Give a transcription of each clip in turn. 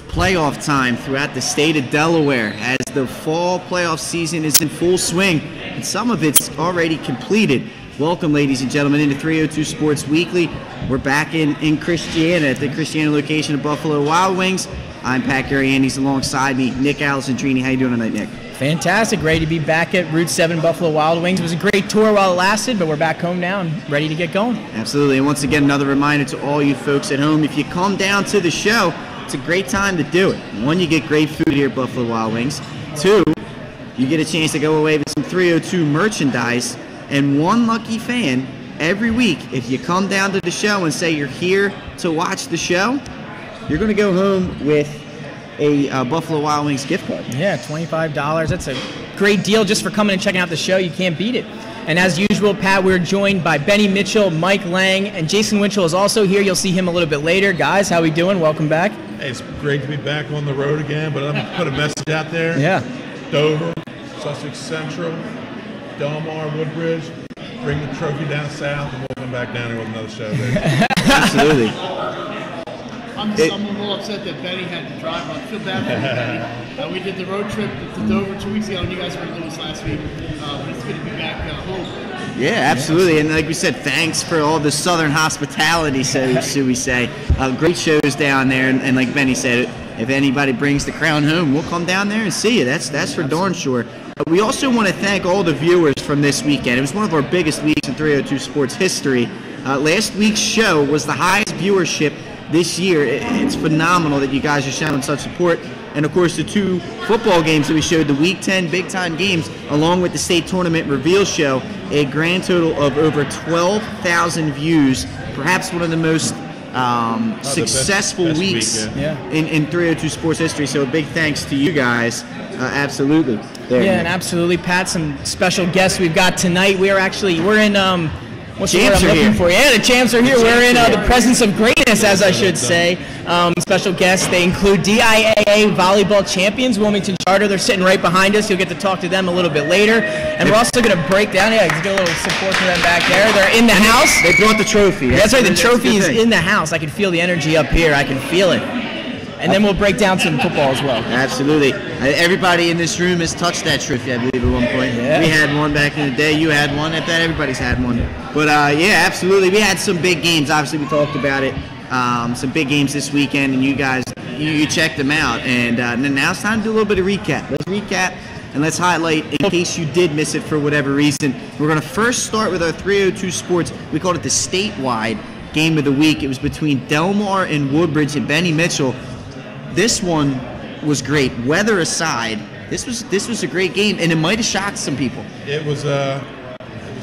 Playoff time throughout the state of Delaware as the fall playoff season is in full swing, and some of it's already completed. Welcome, ladies and gentlemen, into 302 Sports Weekly. We're back in Christiana at the Christiana location of Buffalo Wild Wings. I'm Pat Gariandes. Alongside me, Nick Alessandrini. How you doing tonight, Nick? Fantastic. Ready to be back at Route 7 Buffalo Wild Wings. It was a great tour while it lasted, but we're back home now and ready to get going. Absolutely. And once again, another reminder to all you folks at home, if you come down to the show, it's a great time to do it. One, you get great food here at Buffalo Wild Wings. Two, you get a chance to go away with some 302 merchandise. And one lucky fan every week, if you come down to the show and say you're here to watch the show, you're going to go home with a Buffalo Wild Wings gift card. Yeah, $25. That's a great deal just for coming and checking out the show. You can't beat it. And as usual, Pat, we're joined by Benny Mitchell, Mike Lang, and Jason Winchell is also here. You'll see him a little bit later. Guys, how we doing? Welcome back. Hey, it's great to be back on the road again, but I'm going to put a message out there. Yeah. Dover, Sussex Central, Delaware, Woodbridge, bring the trophy down south, and we'll come back down here with another show there. Absolutely. I'm a little upset that Benny had to drive. I feel bad for you, Benny. We did the road trip to Dover 2 weeks ago, and you guys were in Lewis last week. But it's good to be back home. Yeah, absolutely. And like we said, thanks for all the southern hospitality, so we say. Great shows down there. And like Benny said, if anybody brings the crown home, we'll come down there and see you. That's for darn sure. We also want to thank all the viewers from this weekend. It was one of our biggest weeks in 302 Sports history. Last week's show was the highest viewership this year. It's phenomenal that you guys are showing such support. And of course, the two football games that we showed, the Week 10 big time games, along with the state tournament reveal show, a grand total of over 12,000 views. Perhaps one of the most successful best weeks week, in 302 Sports history. So a big thanks to you guys. Absolutely. There, yeah, and absolutely, Pat. Some special guests we've got tonight. We're in. What's the word I'm looking for? Yeah, the champs are here. We're in the presence of greatness, as I should say. Special guests, they include DIAA volleyball champions, Wilmington Charter. They're sitting right behind us. You'll get to talk to them a little bit later. And we're also going to break down, get a little support for them back there. They're in the house. They brought the trophy. That's right, the trophy is in the house. I can feel the energy up here. I can feel it. And then we'll break down some football as well. Absolutely. Everybody in this room has touched that trophy, I believe, at one point. Yeah. We had one back in the day. You had one. I bet everybody's had one. But, yeah, absolutely. We had some big games. Obviously, we talked about it. Some big games this weekend, and you guys, you checked them out. And now it's time to do a little bit of recap. Let's recap, and let's highlight, in case you did miss it for whatever reason. We're going to first start with our 302 Sports. We called it the statewide game of the week. It was between Delaware and Woodbridge and Benny Mitchell. This one was great. Weather aside, this was a great game, and it might have shocked some people. It was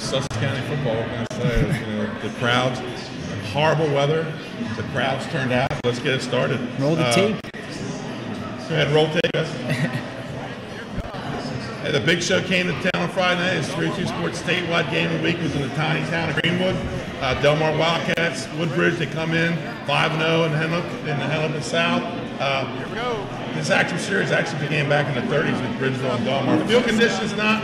Sussex County football, what can I say? The crowds, horrible weather, the crowds turned out. Let's get it started. Roll the tape. Go ahead, roll tape. The big show came to town on Friday night. It's 302 Sports statewide game of the week. It was in the tiny town of Greenwood. Delmar Wildcats, Woodbridge, they come in 5-0 in the Henlopen South. Here we go. This actual series actually began back in the 30s with Bridgeville and Delmar. The field conditions not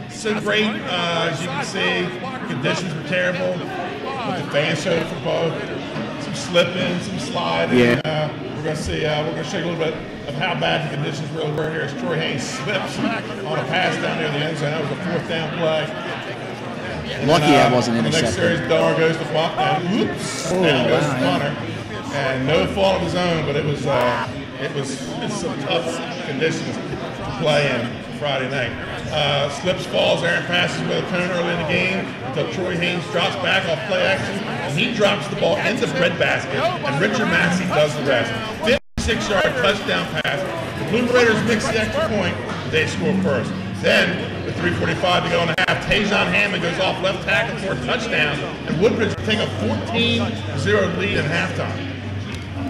so great. As you can see, conditions were terrible. But the fans showed for both. Some slipping, some sliding. Yeah. We're going to see. We're going to show you a little bit of how bad the conditions really were here as Troy Haynes slips on a pass down near the end zone. That was a fourth down play. Lucky that wasn't intercepted. The next series, Delmar goes to Buck, and whoops, down goes to Hunter. And no fault of his own, but it's some tough conditions to play in Friday night. Slips, falls, Aaron passes with a cone early in the game until Troy Haynes drops back off play action, and he drops the ball in the breadbasket, and Richard Massey does the rest. 56-yard touchdown pass. The Blue Raiders mix the extra point. They score first. Then, with 3:45 to go in the half, Tajon Hammond goes off left tackle for a touchdown, and Woodbridge will take a 14-0 lead in halftime.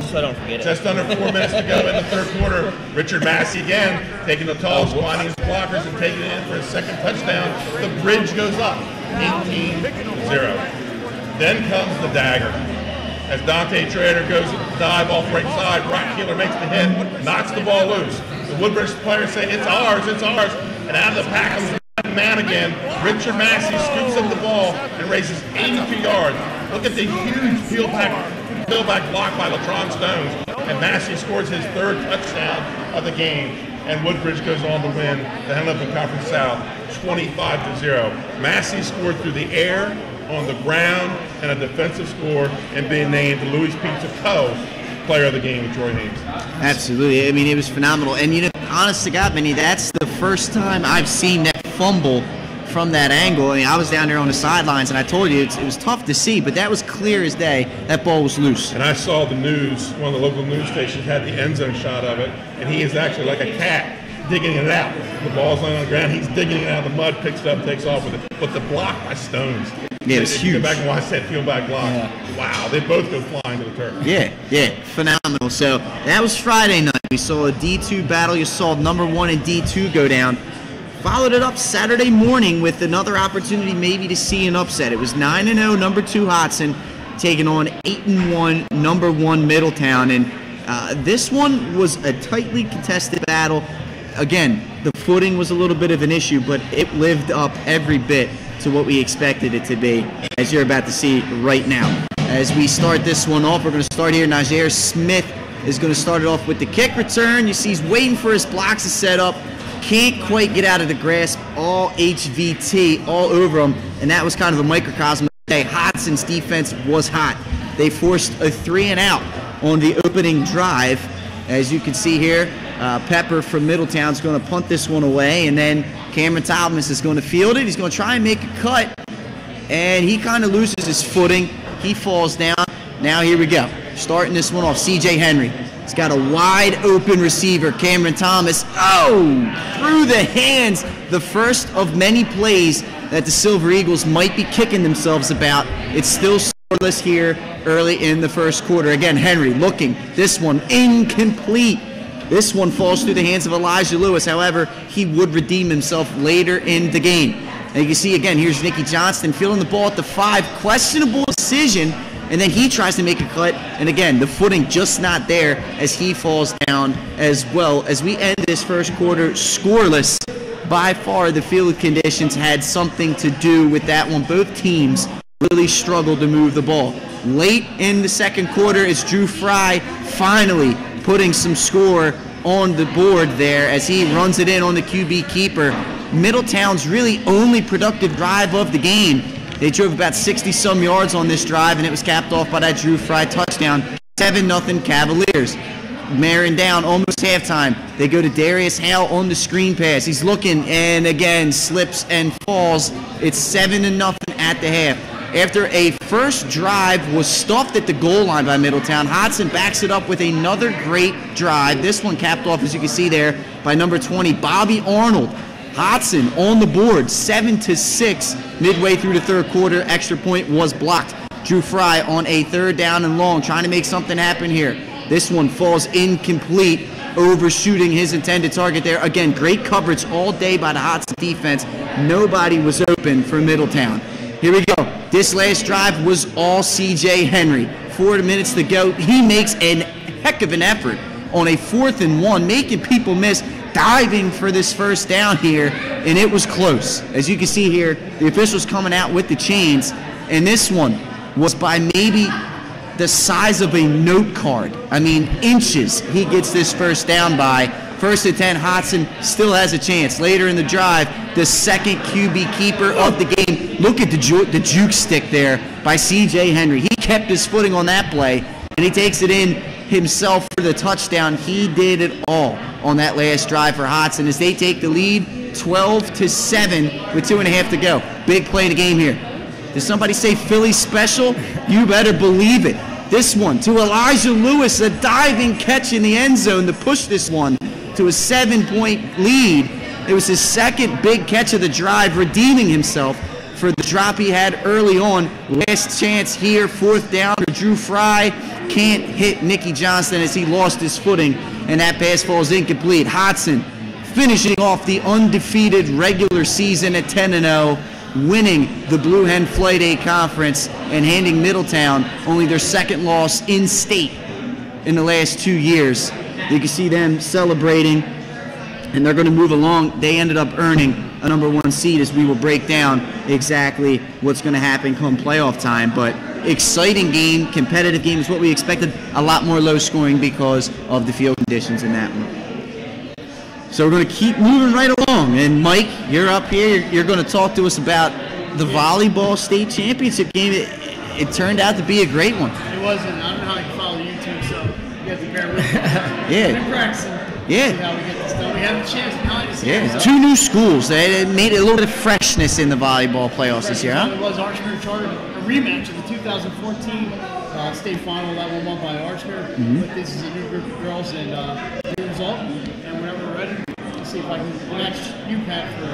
So I don't forget it. Just under 4 minutes to go in the third quarter. Richard Massey again taking the toss, winding his blockers, and taking it in for his second touchdown. The bridge goes up, 18-0. Then comes the dagger. As Dante Trader goes dive off right side, Brock Keeler makes the hit, knocks the ball loose. The Woodbridge players say, it's ours, it's ours. And out of the pack comes the man again. Richard Massey scoops up the ball and raises 82 yards. Look at the huge peel back block by LaTron Stones. and Massey scores his third touchdown of the game, and Woodbridge goes on to win the Henlopen Conference South 25-0. Massey scored through the air, on the ground, and a defensive score, and being named the Louis Pizza Co. Player of the game with Troy Haynes. Absolutely. I mean, it was phenomenal. And, you know, honest to God, Benny, that's the first time I've seen that fumble from that angle. I mean, I was down there on the sidelines, and I told you it was tough to see, but that was clear as day. That ball was loose. And I saw the news, one of the local news stations had the end zone shot of it, and he is actually like a cat digging it out. The ball's laying on the ground, he's digging it out of the mud, picks it up, takes off with it. But the block by Stones. Yeah, it was huge. Go back and watch that field back block. Yeah. Wow, they both go flying to the turf. Yeah, phenomenal. So that was Friday night. We saw a D2 battle. You saw number 1 and D2 go down. Followed it up Saturday morning with another opportunity maybe to see an upset. It was 9-0, number 2 Hodson, taking on 8-1, number 1 Middletown. And this one was a tightly contested battle. Again, the footing was a little bit of an issue, but it lived up every bit to what we expected it to be, as you're about to see right now. As we start this one off, we're going to start here. Najee Smith is going to start it off with the kick return. You see he's waiting for his blocks to set up. Can't quite get out of the grasp. All HVT all over him, and that was kind of a microcosm of the day. Hodson's defense was hot. They forced a 3-and-out on the opening drive. As you can see here, Pepper from Middletown is going to punt this one away, and then Cameron Thomas is going to field it. He's going to try and make a cut, and he kind of loses his footing. He falls down. Now here we go. Starting this one off, C.J. Henry. He's got a wide open receiver, Cameron Thomas. Oh, through the hands. The first of many plays that the Silver Eagles might be kicking themselves about. It's still scoreless here early in the first quarter. Again, Henry looking. This one incomplete. This one falls through the hands of Elijah Lewis. However, he would redeem himself later in the game. And you can see again, here's Nicky Johnston fielding the ball at the 5. Questionable decision. And then he tries to make a cut. And again, the footing just not there as he falls down as well. As we end this first quarter scoreless, by far the field conditions had something to do with that one. Both teams really struggled to move the ball. Late in the second quarter, it's Drew Fry finally putting some score on the board there as he runs it in on the QB keeper. Middletown's really only productive drive of the game. They drove about 60-some yards on this drive, and it was capped off by that Drew Fry touchdown. 7-0 Cavaliers. Marin down almost halftime. They go to Darius Hale on the screen pass. He's looking and again slips and falls. It's 7-0 at the half. After a first drive was stuffed at the goal line by Middletown, Hodson backs it up with another great drive. This one capped off, as you can see there, by number 20, Bobby Arnold. Hodson on the board, 7-6 midway through the third quarter. Extra point was blocked. Drew Fry on a 3rd down and long, trying to make something happen here. This one falls incomplete, overshooting his intended target there. Again, great coverage all day by the Hodson defense. Nobody was open for Middletown. Here we go. This last drive was all C.J. Henry. 4 minutes to go. He makes a heck of an effort on a 4th and 1, making people miss, diving for this first down here, and it was close. As you can see here, the officials coming out with the chains, and this one was by maybe the size of a note card. I mean, inches he gets this first down by. 1st and 10, Hodson still has a chance. Later in the drive, the second QB keeper of the game. Look at the juke stick there by C.J. Henry. He kept his footing on that play, and he takes it in himself for the touchdown. He did it all on that last drive for Hodson as they take the lead 12-7 with 2.5 to go. Big play in the game here. Did somebody say Philly special? You better believe it. This one to Elijah Lewis, a diving catch in the end zone to push this one to a 7-point lead. It was his second big catch of the drive, redeeming himself for the drop he had early on. Last chance here, 4th down for Drew Fry. Can't hit Nicky Johnston as he lost his footing, and that pass falls incomplete. Hodson finishing off the undefeated regular season at 10-0, winning the Blue Hen Flight A Conference and handing Middletown only their 2nd loss in state in the last 2 years. You can see them celebrating, and they're going to move along. They ended up earning a #1 seed, as we will break down exactly what's going to happen come playoff time. But exciting game, competitive game is what we expected. A lot more low scoring because of the field conditions in that one. So we're going to keep moving right along. And Mike, you're up here. You're going to talk to us about the volleyball state championship game. It turned out to be a great one. It wasn't. I don't know how you can follow YouTube, so you have to bear with me. Yeah. We've been practicing. Yeah. See how we get this done. We have a chance behind us. Yeah. 2 new schools. It made it a little bit of freshness in the volleyball playoffs this year, huh? It was Archmere Charter, a rematch of the 2014 state final. That one won by Archmere. But this is a new group of girls, and the result. And whenever we're ready, we'll see if I can match you, Pat, for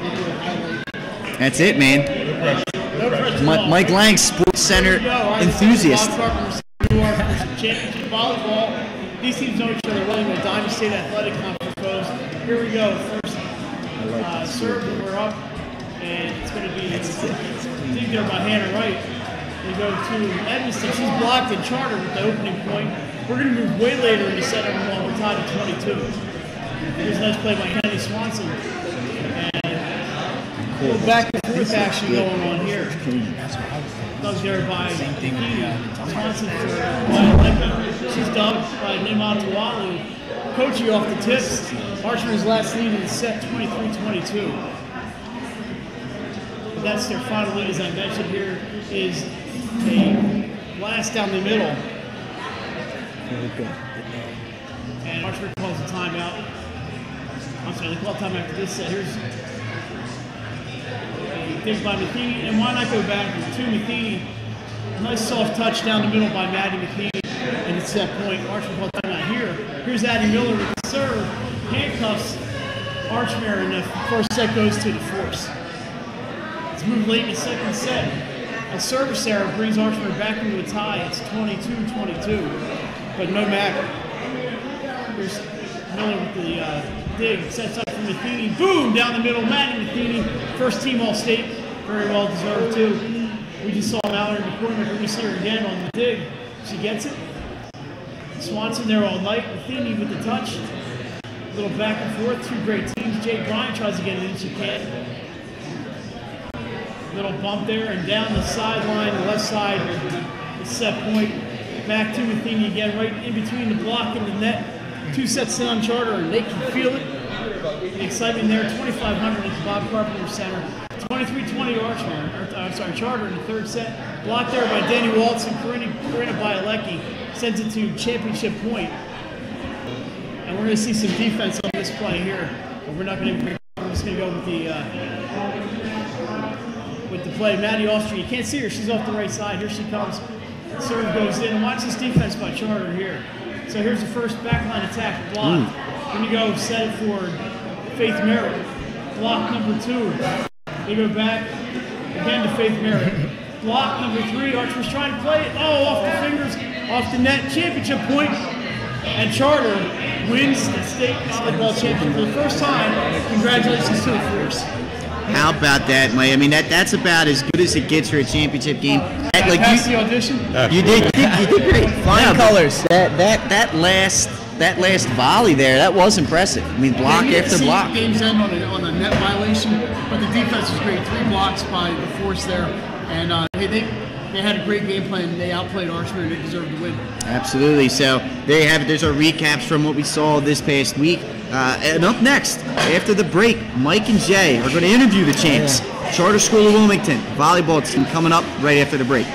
video highlight. That's it, man. No pressure. Mike Lang, Sports Center enthusiast. Championship volleyball. These teams know each other well. The Diamond State Athletic Conference goes. Here we go. First serve, and we're up, and it's going to be dig there by Hannah Wright. We go to Edmiston. She's blocked in Charter with the opening point. We're going to move way later in the set number 1. We're tied at 22. Here's a nice play by Kenny Swanson. And a little back and forth action going on here. Doug there by Swanson for Lecky. She's dubbed by Nimatawalu. Coaching off the tips. Archmere's last lead in the set, 23-22. That's their final lead, as I mentioned. Here is a blast down the middle. And Archmere calls a timeout. I'm sorry, they call a timeout after this set. Here's a dig by Matheny. And why not go back to Matheny? Nice soft touch down the middle by Maddie Matheny. And it's that point. Archmere called timeout here. Here's Addie Miller with the serve. Handcuffs Archmere, and the first set goes to the force. Let's move late in the second set. A service error brings Archmere back into a tie. It's 22-22, but no matter. Here's Miller with the dig, sets up for Matheny. Boom! Down the middle, Maddie Matheny, first team All-State. Very well deserved, too. We just saw Mallory in the corner. We're going to see her again on the dig. She gets it. Swanson there all night. Matheny with the touch. A little back and forth. 2 great teams. Jake Bryan tries to get it in. She can't. Little bump there, and down the sideline, the left side, the set point. Back to Matheny again, right in between the block and the net. 2 sets down Charter, and they can feel it. The excitement there, 2,500 at the Bob Carpenter Center. 23-20 Charter in the third set. Blocked there by Danny Waltz and Corinna Bielecki. Sends it to championship point. And we're going to see some defense on this play here. But we're not going to. We're just going to go with the play. Maddie Austria, you can't see her. She's off the right side. Here she comes. Serve goes in. And watch this defense by Charter here. So here's the first backline attack. Block. Then you go set it for Faith Merritt. Block number 2. They go back again to Faith Merritt. Block number 3. Archer's trying to play it. Oh, off the fingers, off the net. Championship point. And Charter wins the state volleyball championship for the first time. Congratulations to the Force. How about that, Mike? I mean, that's about as good as it gets for a championship game. Like passed the audition. You did great. Flying colors. That last volley there, that was impressive. I mean, block after block. Games end on a net violation, but the defense was great. 3 blocks by the Force there, and they had a great game plan. They outplayed Archmere, and they deserved to win. Absolutely. So there you have it. There's our recaps from what we saw this past week. And up next, after the break, Mike and Jay are going to interview the champs. Charter School of Wilmington volleyball team coming up right after the break.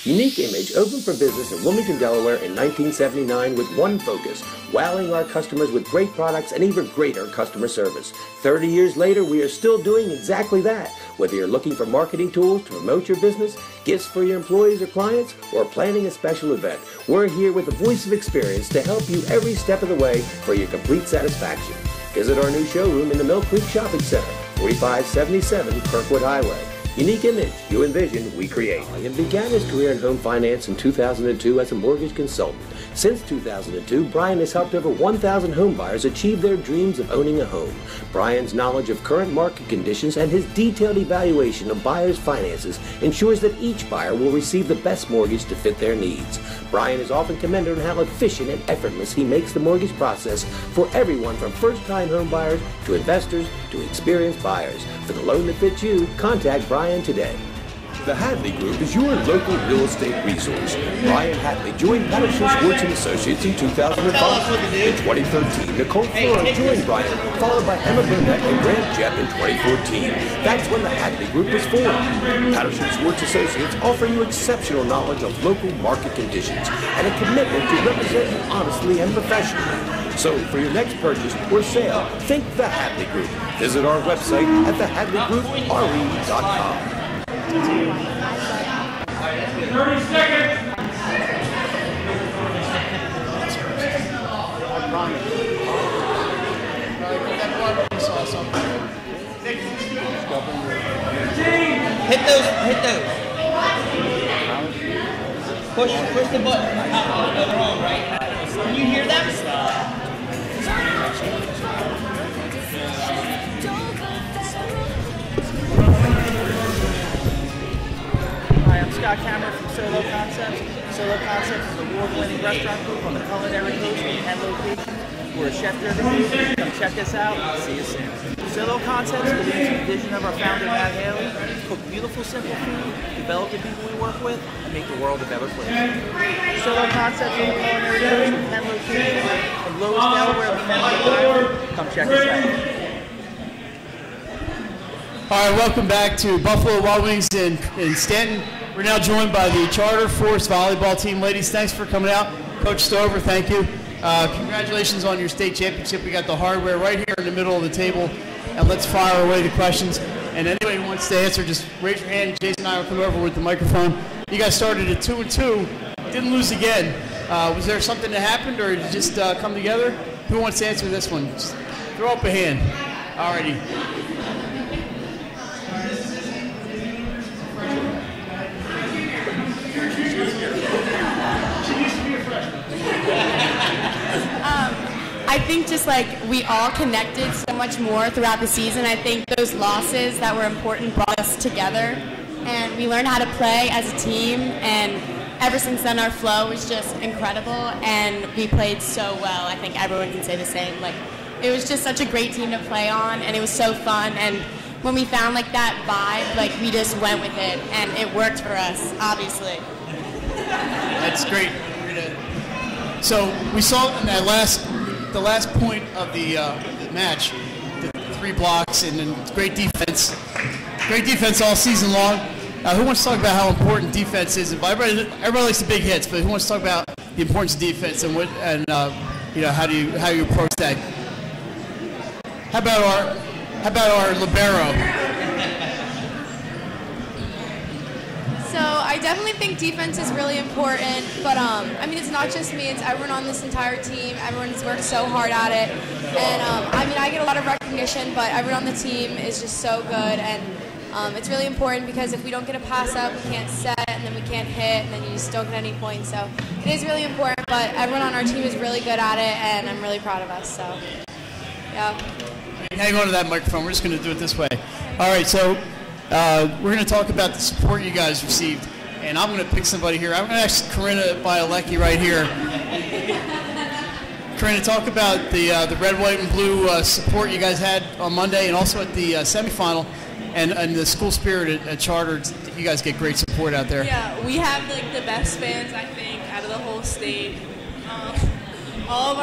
Unique Image opened for business in Wilmington, Delaware in 1979 with one focus, wowing our customers with great products and even greater customer service. 30 years later, we are still doing exactly that. Whether you're looking for marketing tools to promote your business, gifts for your employees or clients, or planning a special event, we're here with the voice of experience to help you every step of the way for your complete satisfaction. Visit our new showroom in the Mill Creek Shopping Center, 4577 Kirkwood Highway. Unique image, you envision, we create. Brian began his career in home finance in 2002 as a mortgage consultant. Since 2002, Brian has helped over 1,000 home buyers achieve their dreams of owning a home. Brian's knowledge of current market conditions and his detailed evaluation of buyers' finances ensures that each buyer will receive the best mortgage to fit their needs. Brian is often commended on how efficient and effortless he makes the mortgage process for everyone from first-time home buyers to investors to experienced buyers. For the loan that fits you, contact Brian today. The Hadley Group is your local real estate resource. Brian Hadley joined Patterson Schwartz & Associates in 2005. In 2013, Nicole Flora joined Brian, followed by Emma Burnett and Grant Jepp in 2014. That's when the Hadley Group was formed. Patterson Schwartz Associates offer you exceptional knowledge of local market conditions and a commitment to represent you honestly and professionally. So, for your next purchase or sale, think the Hadley Group. Visit our website at thehadleygroupre.com. 30 seconds. Hit those. Push the button. They're on, right? Can you hear them? Scott Cameron from Solo Concepts. Solo Concepts is an award-winning restaurant group on the Culinary Coast in 10 locations. We're a chef-driven group. Come check us out. See you soon. Solo Concepts believes in the vision of our founder, Matt Haley. Cook beautiful, simple food, develop the people we work with, and make the world a better place. Solo Concepts on the Culinary Coast in 10 locations. From Lowes, Delaware, to Wilmington. Come check us out. All right, welcome back to Buffalo Wild Wings in Stanton. We're now joined by the Charter Force volleyball team. Ladies, thanks for coming out. Coach Stover, thank you. Congratulations on your state championship. We got the hardware right here in the middle of the table. And let's fire away the questions. And anybody who wants to answer, just raise your hand. Jason and I will come over with the microphone. You guys started at 2-2, didn't lose again. Was there something that happened, or did you just come together? Who wants to answer this one? Just throw up a hand. All righty. I think just like we all connected so much more throughout the season. I think those losses that were important brought us together, and we learned how to play as a team, and ever since then our flow was just incredible, and we played so well. I think everyone can say the same. Like, it was just such a great team to play on, and it was so fun, and when we found like that vibe, like we just went with it, and it worked for us, obviously. That's great. So we saw in that the last point of the match, the 3 blocks and then great defense all season long. Who wants to talk about how important defense is? Everybody likes the big hits, but who wants to talk about the importance of defense and how you approach that? How about our libero? So I definitely think defense is really important, but I mean, it's not just me, it's everyone on this entire team. Everyone has worked so hard at it, and I mean, I get a lot of recognition, but everyone on the team is just so good, and it's really important because if we don't get a pass up, we can't set, and then we can't hit, and then you just don't get any points. So it is really important, but everyone on our team is really good at it, and I'm really proud of us. So yeah. Hang on to that microphone. We're just going to do it this way. All right, so we're going to talk about the support you guys received, and I'm going to pick somebody here. I'm going to ask Corinna Bielecki right here. Corinna, talk about the red, white, and blue support you guys had on Monday, and also at the semifinal, and the school spirit at Charter. You guys get great support out there. Yeah, we have like the best fans, I think, out of the whole state. We all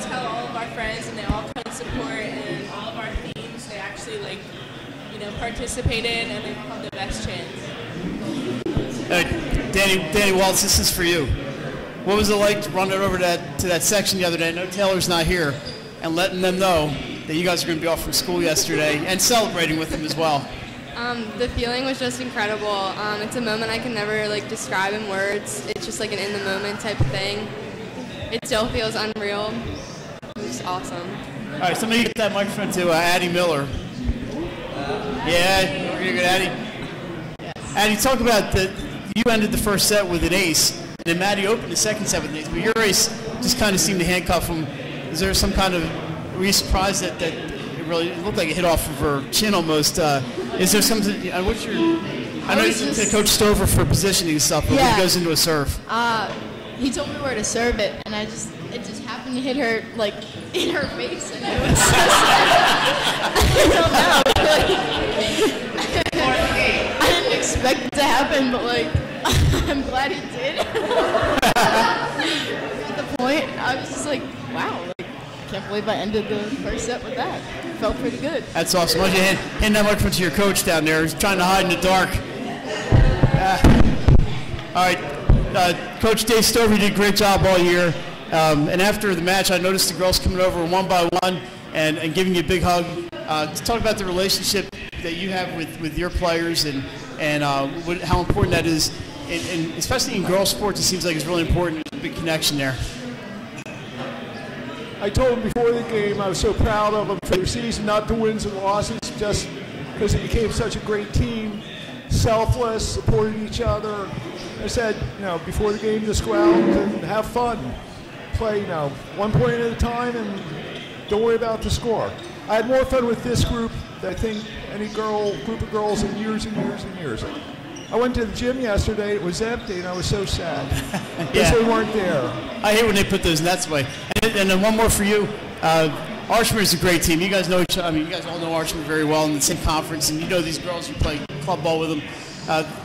tell all of our friends, and they all come support, and all of our teams, they actually participated, and they all have the best chance. Danny Waltz, this is for you. What was it like to run over to that section the other day? I know Taylor's not here, and letting them know that you guys are going to be off from school yesterday and celebrating with them as well. The feeling was just incredible. It's a moment I can never describe in words. It's just like an in the moment type of thing. It still feels unreal. It was awesome. All right, somebody get that microphone to Addie Miller. Yeah, you're good, Addie. And you talk about that you ended the first set with an ace, and then Maddie opened the second set with an ace, but your ace just kind of seemed to handcuff him. Is there some kind of, were you surprised that it looked like it hit off of her chin almost? Is there something, what's your, I know you Coach Stover for positioning and stuff, but when it goes into a serve. He told me where to serve it, and it just happened to hit her, like, in her face, and it was so sad. I don't know. I didn't expect it to happen, but, like, I'm glad it did. At the point, I was just like, wow, like, I can't believe I ended the first set with that. It felt pretty good. That's awesome. Why don't you hand that microphone to your coach down there who's trying to hide in the dark. All right, Coach Dave Stover, you did a great job all year. And after the match, I noticed the girls coming over one by one and giving you a big hug. To talk about the relationship that you have with your players and how important that is, and especially in girls sports, it seems like it's really important. There's a big connection there. I told them before the game I was so proud of them for the season, not the wins and losses, just because it became such a great team, selfless, supporting each other. I said, before the game, just go out and have fun. Play, 1 point at a time and don't worry about the score. I had more fun with this group than I think any group of girls in years and years and years. I went to the gym yesterday, it was empty, and I was so sad because they weren't there. I hate when they put those nets away. And then one more for you. Archman is a great team. You guys know each other. I mean, you guys all know Archman very well in the same conference, and you know these girls. You play club ball with them.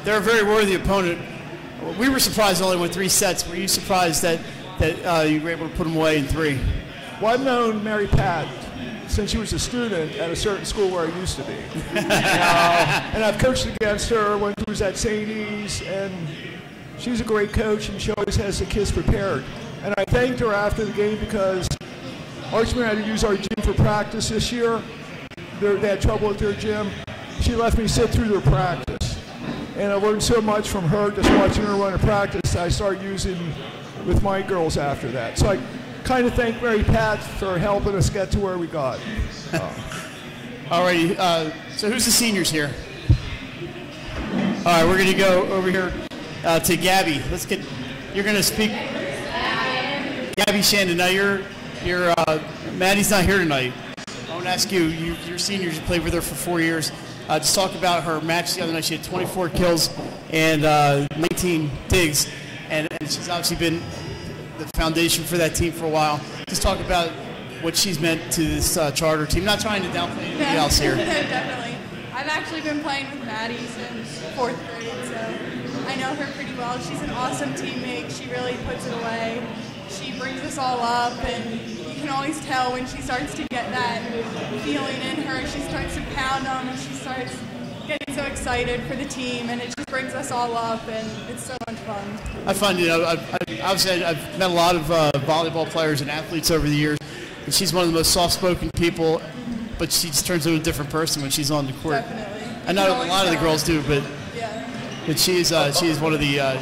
They're a very worthy opponent. We were surprised they only went 3 sets. Were you surprised that you were able to put them away in 3? Well, I've known Mary Pat since she was a student at a certain school where I used to be. And I've coached against her when she was at St. E's, and she's a great coach, and she always has the kids prepared. And I thanked her after the game because Archman had to use our gym for practice this year. They had trouble with their gym. She let me sit through their practice. And I learned so much from her just watching her run a practice I started using with my girls after that. So I kind of thank Mary Pat for helping us get to where we got. All righty, so who's the seniors here? All right, we're going to go over here to Gabby. You're going to speak. Gabby Shandon, now you're Maddie's not here tonight. I want to ask you, you're seniors, you played with her for 4 years. Just talk about her match the other night. She had 24 kills and 19 digs, and she's obviously been the foundation for that team for a while. Just talk about what she's meant to this charter team. Not trying to downplay anybody else here. Definitely. I've actually been playing with Maddie since 4th grade, so I know her pretty well. She's an awesome teammate. She really puts it away. She brings us all up, and you can always tell when she starts to get that feeling in her. She starts to pound on, and she starts getting so excited for the team, and it just brings us all up, and it's so much fun. I find, obviously I've met a lot of volleyball players and athletes over the years, and she's one of the most soft-spoken people, but she just turns into a different person when she's on the court. Definitely. I know a lot of the girls do, but she is one of the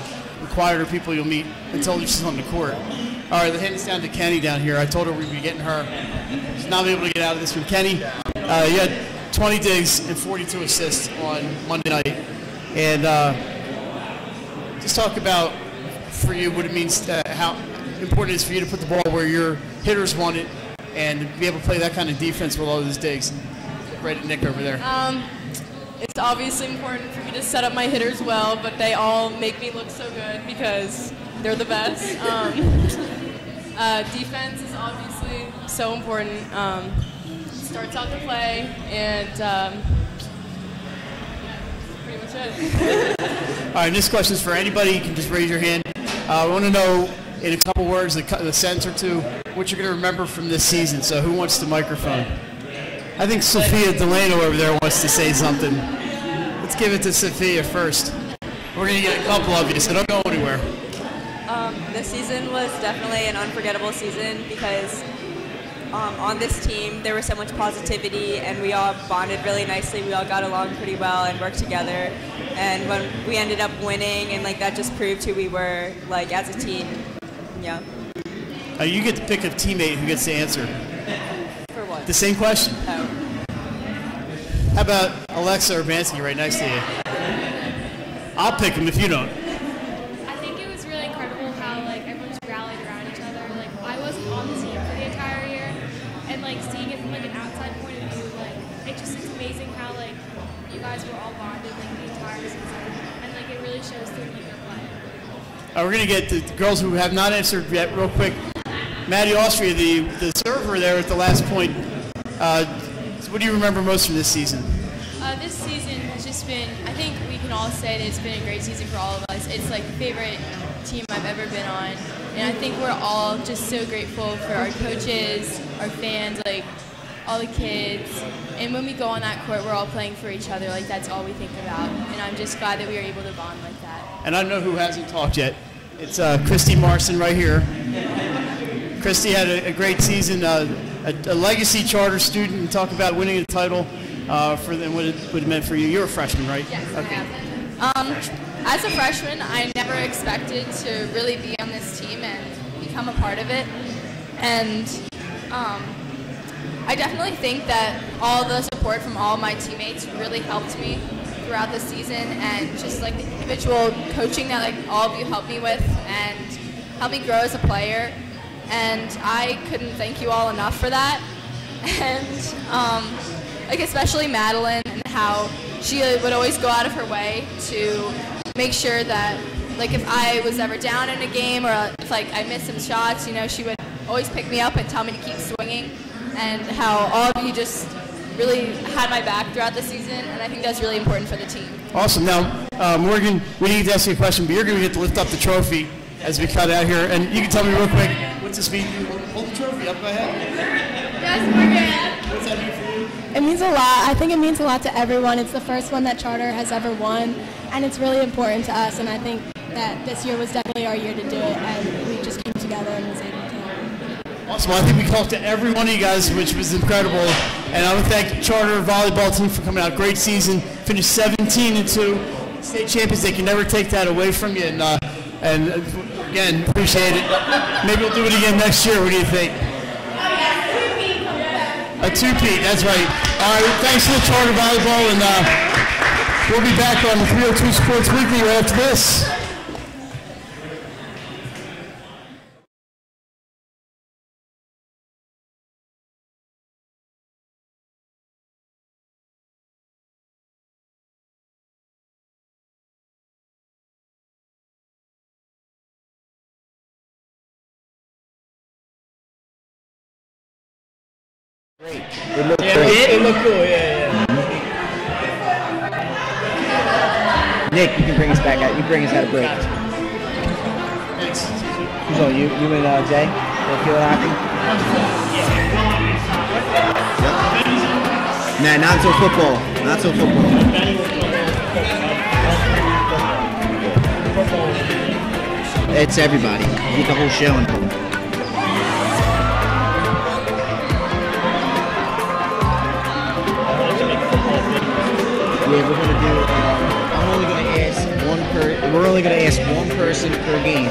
quieter people you'll meet until she's on the court. All right, the hand is down to Kenny down here. I told her we'd be getting her. She's not able to get out of this one. Kenny, you had 20 digs and 42 assists on Monday night. And just talk about, for you, what it means, how important it is for you to put the ball where your hitters want it and be able to play that kind of defense with all those digs. Right at Nick over there. It's obviously important for me to set up my hitters well, but they all make me look so good because they're the best. Defense is obviously so important. Starts out the play, and pretty much it. All right, this question is for anybody. You can just raise your hand. I want to know, in a couple words, a sentence or two, what you're going to remember from this season. So who wants the microphone? I think Sophia Delano over there wants to say something. Let's give it to Sophia first. We're going to get a couple of you, so don't go anywhere. This season was definitely an unforgettable season because on this team there was so much positivity and we all bonded really nicely. We all got along pretty well and worked together. And when we ended up winning, and that just proved who we were as a team. Yeah. You get to pick a teammate who gets to answer. For what? The same question. Oh. How about Alexa Urbanski right next to you? I'll pick them if you don't. I think it was really incredible how like everyone's rallied around each other. Like I wasn't on the team for the entire year, and like seeing it from like an outside point of view, like it's amazing how like you guys were all bonded like the entire season, and like it really shows through like your play. We're gonna get the girls who have not answered yet real quick. Maddie Austria, the server there at the last point. What do you remember most from this season? This season has just been, I think we can all say that it's been a great season for all of us. It's like the favorite team I've ever been on. And I think we're all just so grateful for our coaches, our fans, like all the kids. And when we go on that court, we're all playing for each other. Like that's all we think about. And I'm just glad that we were able to bond like that. And I know who hasn't talked yet. It's Christy Marson right here. Christy had a great season, a legacy charter student, and talk about winning a title for them, what it meant for you. You're a freshman, right? Yes, okay. As a freshman, I never expected to really be on this team and become a part of it. And I definitely think that all the support from all my teammates really helped me throughout the season, and just like the individual coaching that like all of you helped me with and helped me grow as a player. And I couldn't thank you all enough for that. And like especially Madeline, and how she would always go out of her way to make sure that like if I was ever down in a game, or if like I missed some shots, you know, she would always pick me up and tell me to keep swinging. And how all of you just really had my back throughout the season, and I think that's really important for the team. Awesome. Now, Morgan, we need to ask you a question, but you're going to get to lift up the trophy as we cut out here. And you can tell me real quick, what's this mean? Hold the trophy up, go ahead. Yes, Morgan. What's that mean for you? It means a lot. I think it means a lot to everyone. It's the first one that Charter has ever won, and it's really important to us. And I think that this year was definitely our year to do it, and we just came together and was able to. Awesome. Well, I think we talked to every one of you guys, which was incredible. And I want to thank the Charter volleyball team for coming out. Great season. Finished 17-2. State champions. They can never take that away from you. And again, appreciate it. Maybe we'll do it again next year. What do you think? A two-peat. That's right. All right. Thanks to the Charter volleyball, and we'll be back on 302 Sports Weekly right after this. Great. It looked great. It looked cool, yeah. Nick, you can bring us back out. You bring us out of break. Thanks. Who's on? You and Jay? Field hockey? Yep. Nah, not until football. Not until football. It's everybody. You get the whole show in. Yeah, we're gonna do. We're only gonna ask one person per game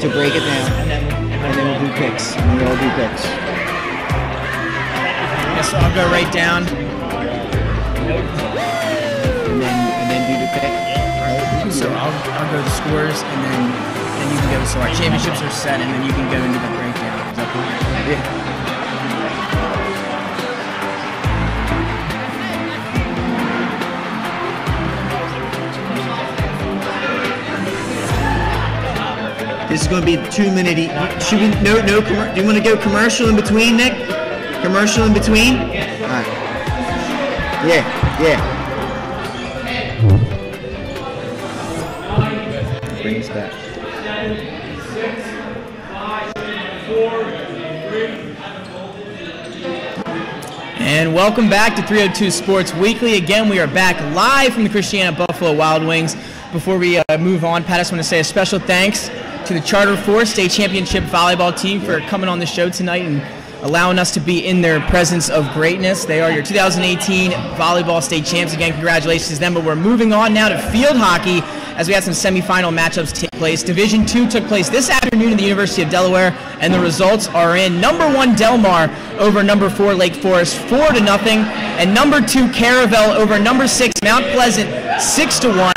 to break it down, and then we'll do picks. And we all do picks. Yeah, so I'll go right down. And then do the pick. Right. So I'll go the scores, and then you can go. So our championships are set, and then you can go into the breakdown. Is that cool? Yeah. This is going to be 2 minute. Should we? No. Do you want to go commercial in between, Nick? Commercial in between? All right. Yeah. Bring us back. And welcome back to 302 Sports Weekly. Again, we are back live from the Christiana Buffalo Wild Wings. Before we move on, Pat, I just want to say a special thanks to the Charter 4 State Championship volleyball team for coming on the show tonight and allowing us to be in their presence of greatness. They are your 2018 volleyball state champs. Again, congratulations to them. But we're moving on now to field hockey as we have some semifinal matchups take place. Division II took place this afternoon at the University of Delaware, and the results are in. Number 1 Delmar over number 4 Lake Forest 4-0, and number 2 Caravel over number 6 Mount Pleasant 6-1.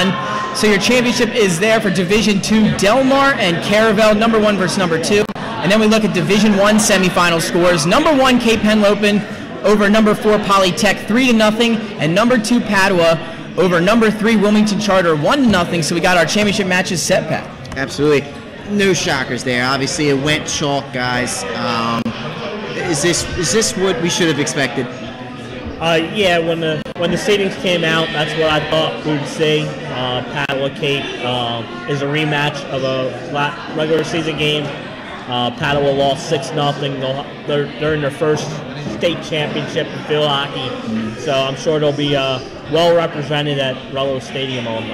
So your championship is there for Division II Delmar and Caravel, number 1 versus number 2. And then we look at Division I semifinal scores. Number 1 Cape Henlopen over number 4 Polytech 3-0, and number 2 Padua over number 3 Wilmington Charter 1-0. So we got our championship matches set, Pat. Absolutely. No shockers there. Obviously, it went chalk, guys. Is this what we should have expected? Yeah, when the seedings came out, that's what I thought we would see. Padua Cape is a rematch of a regular season game. Padua lost 6-0. They're in their first state championship in field hockey, so I'm sure they'll be well represented at Rello Stadium on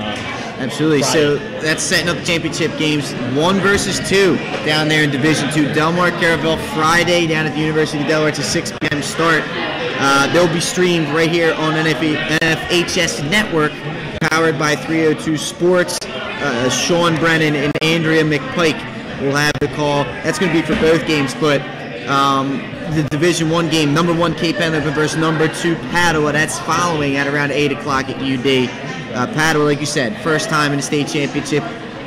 Absolutely. Friday. So that's setting up the championship games 1 versus 2 down there in Division II. Delmar Caravel Friday down at the University of Delaware. It's a 6 p.m. start. They'll be streamed right here on NFHS Network, powered by 302 Sports. Sean Brennan and Andrea McPike will have the call. That's going to be for both games, but the Division I game, number 1 Cape Henlopen versus number 2 Padua. That's following at around 8 o'clock at UD. Padua, like you said, first time in the state championship.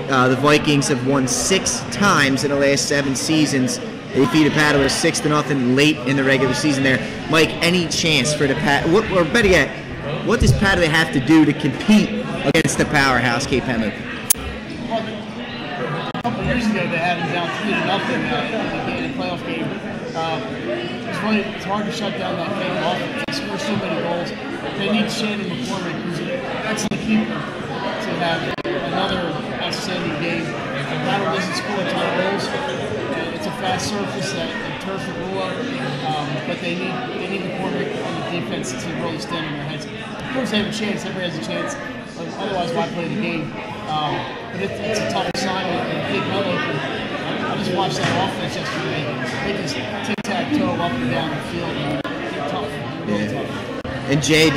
The Vikings have won 6 times in the last 7 seasons. They defeated Padua 6-0 late in the regular season there. Mike, any chance for the Padua, or better yet, what does Padua have to do to compete against the powerhouse Cape Henlopen? Well, a couple years ago, they had them down 3-0 in the playoff game. It's hard to shut down that game offense. They score so many goals. They need Shannon McCormick, who's an excellent keeper, to have another outstanding game. Padua doesn't score a ton of goals. It's a fast surface that turf will roll up, but they need McCormick on the defense to really stand on their heads. Of course, they have a chance. Everybody has a chance. Otherwise, why play the game? But it's a tough assignment. And Cape Henlopen, I just watched that offense yesterday. They just tic-tac-toe up and down the field. Tough, really tough. And Jay,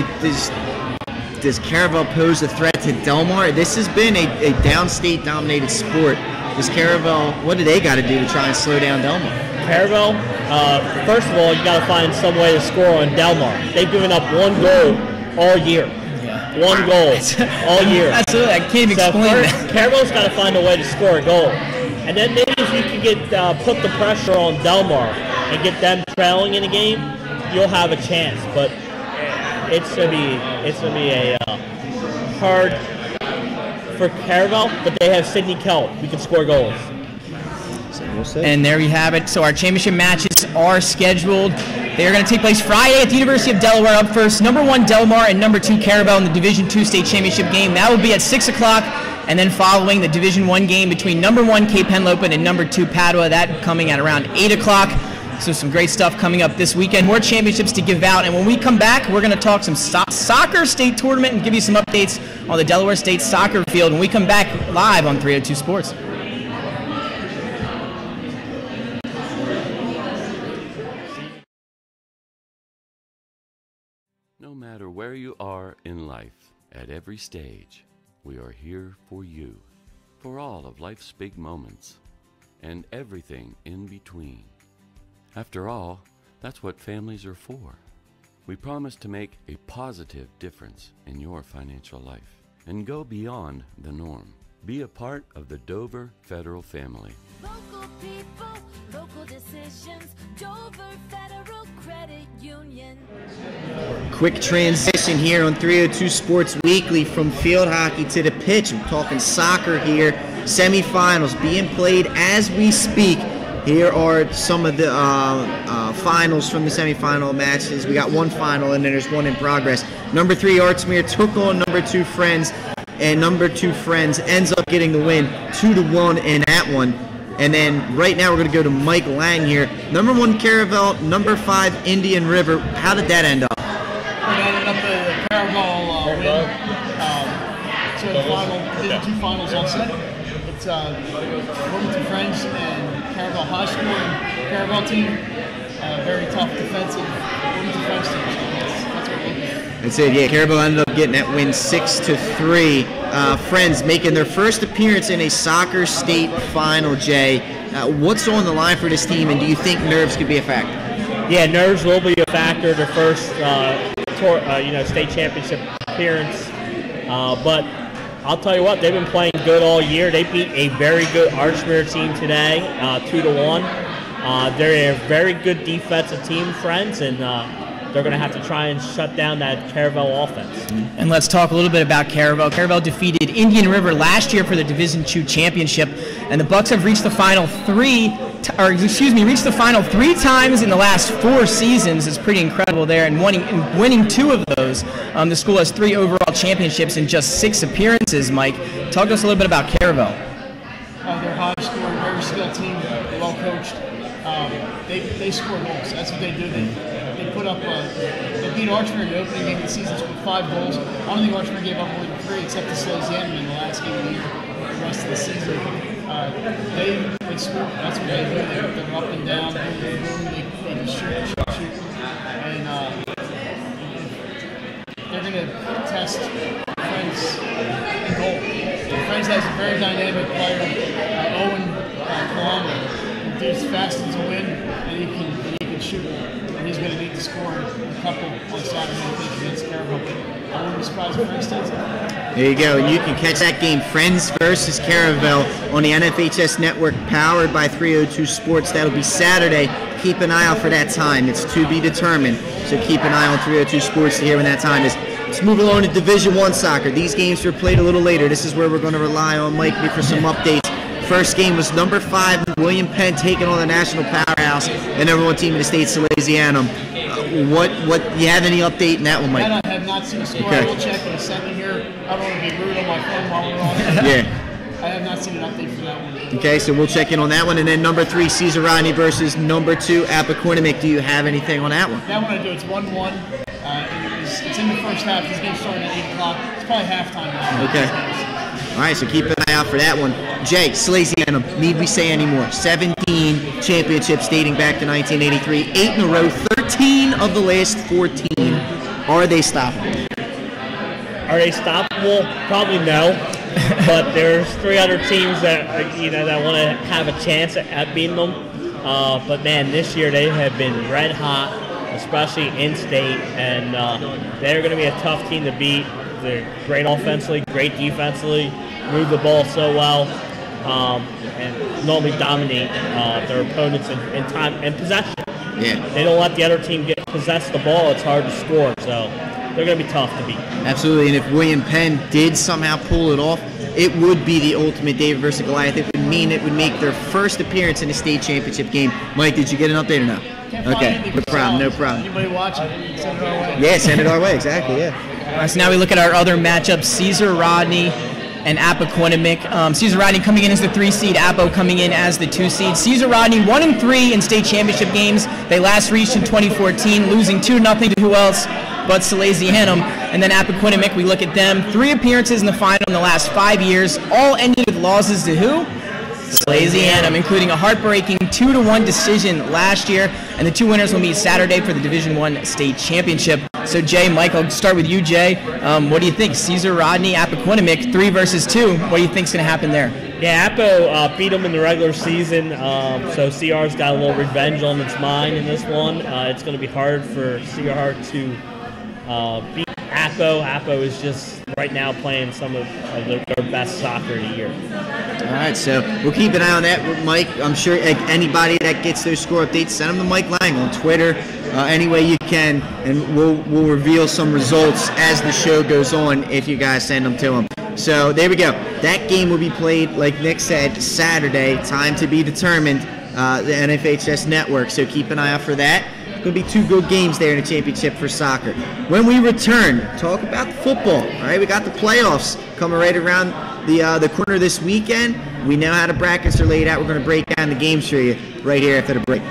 does Caravel pose a threat to Delmar? This has been a downstate dominated sport. Does Caravel, what do they got to do to try and slow down Delmar? Caravel, first of all, you got to find some way to score on Delmar. They've given up 1 goal all year. Yeah. 1 goal all year. Absolutely, I can't even explain that. Caravel's got to find a way to score a goal. And then maybe if you can get put the pressure on Delmar and get them trailing in a game, you'll have a chance. But it's gonna be a hard for Caravel, but they have Sidney Kelp who can score goals. And there you have it. So our championship matches are scheduled. They are going to take place Friday at the University of Delaware. Up first, number 1 Delmar and number 2 Caravel in the Division II state championship game. That will be at 6 o'clock. And then following the Division I game between number 1 Cape Henlopen and number 2 Padua. That coming at around 8 o'clock. So some great stuff coming up this weekend. More championships to give out. And when we come back, we're going to talk some soccer state tournament and give you some updates on the Delaware State soccer field when we come back live on 302 Sports. No matter where you are in life, at every stage, we are here for you, for all of life's big moments, and everything in between. After all, that's what families are for. We promise to make a positive difference in your financial life and go beyond the norm. Be a part of the Dover Federal family. Local people, local decisions, Dover Federal Credit Union. Quick transition here on 302 Sports Weekly from field hockey to the pitch. I'm talking soccer here. Semifinals being played as we speak. Here are some of the finals from the semifinal matches. We got 1 final and then there's 1 in progress. Number 3 Artsmere took on number 2 Friends, and number 2 Friends ends up getting the win 2-1 in that one. And then right now we're going to go to Mike Lang here. Number 1 Caravel, number 5 Indian River. How did that end up? It ended up the Caravel win. So the final, the 2 finals on set. It's Wilmington Friends and Caravel High School, and Caravel team, very tough defensive Wilmington Friends team. That's what we did. That's it, yeah. Caravel ended up getting that win 6-3. Friends making their first appearance in a soccer state final, Jay. What's on the line for this team, and do you think nerves could be a factor? Yeah, nerves will be a factor. Their first state championship appearance, but I'll tell you what, they've been playing good all year. They beat a very good Archmere team today, 2-1. They're a very good defensive team, friends, and they're going to have to try and shut down that Caravel offense. And let's talk a little bit about Caravel. Caravel defeated Indian River last year for the Division II championship, and the Bucks have reached the final three times in the last 4 seasons. It's pretty incredible there, and winning 2 of those. The school has 3 overall championships in just 6 appearances. Mike, talk to us a little bit about Caravel. They're high scoring, very skilled team, well coached. They score goals. That's what they do. They put up. They beat Archmere in the opening game of the season with 5 goals. I don't think Archmere gave up more than 3, except to Salesianum in the last game of the year. The rest of the season, they score. That's what they do. They're up and down. They just shoot, and they're going to test Friends in goal. Friends has a very dynamic player, Owen Kalama. He's fast as a wind, and he can shoot. And he's going to need to score a couple on Saturday, I think, against Caravel. I wouldn't be surprised if Friends does it. There you go. And you can catch that game, Friends versus Caravel, on the NFHS Network, powered by 302 Sports. That'll be Saturday. Keep an eye out for that time. It's to be determined. So keep an eye on 302 Sports to hear when that time is. Let's move along to Division I soccer. These games were played a little later. This is where we're going to rely on Mike for some updates. First game was number 5, William Penn, taking on the national powerhouse, the number 1 team in the state, Salesianum. What you have any update in that one, Mike? I have not seen a score. Okay. I will check in a second here. I don't want to be rude on my phone while we're on it. Yeah. I have not seen an update for that one. Okay, so we'll check in on that one. And then number 3, Caesar Rodney versus number 2, Appoquinimink. Do you have anything on that one? That one I do. It's 1-1. It's in the first half. These games starting at 8 o'clock. It's probably halftime now. Okay. All right, so keep an eye out for that one. Jay, Salesianum, need we say any more? 17 championships dating back to 1983. 8 in a row, 13 of the last 14. Are they stoppable? Are they stoppable? Probably no. But there's 3 other teams that that want to have a chance at beating them. But man, this year they have been red hot, especially in state, and they're going to be a tough team to beat. They're great offensively, great defensively, move the ball so well, and normally dominate their opponents in time and possession. Yeah. They don't let the other team possess the ball. It's hard to score, so they're going to be tough to beat. Absolutely, and if William Penn did somehow pull it off, it would be the ultimate David versus Goliath. It would mean it would make their first appearance in a state championship game. Mike, did you get an update or no? Okay, no problem. Anybody watching? Send it our way. Yeah, send it our way, exactly, yeah. All right, so now we look at our other matchups, Caesar Rodney and Appoquinimink. Caesar Rodney coming in as the 3 seed, Appo coming in as the 2 seed. Caesar Rodney 1-3 in state championship games. They last reached in 2014, losing 2-0 to who else but Salesianum. And then Appoquinimink, we look at them, 3 appearances in the final in the last 5 years, all ended with losses to who? Salesianum, including a heartbreaking 2-1 decision last year, and the 2 winners will meet Saturday for the Division I state championship. So Jay, Mike, I'll start with you, Jay. What do you think? Caesar Rodney, Appoquinimink, 3 versus 2. What do you think's going to happen there? Yeah, Appo beat them in the regular season, so CR's got a little revenge on its mind in this one. It's going to be hard for CR to beat Appo. Appo is just right now playing some of their best soccer of the year. All right, so we'll keep an eye on that, Mike. I'm sure anybody that gets those score updates, send them to Mike Lang on Twitter, any way you can, and we'll reveal some results as the show goes on if you guys send them to him. So there we go. That game will be played, like Nick said, Saturday. Time to be determined. The NFHS Network. So keep an eye out for that. Going to be 2 good games there in the championship for soccer. When we return, talk about the football. All right, we got the playoffs coming right around the corner this weekend. We know how the brackets are laid out. We're going to break down the games for you right here after the break.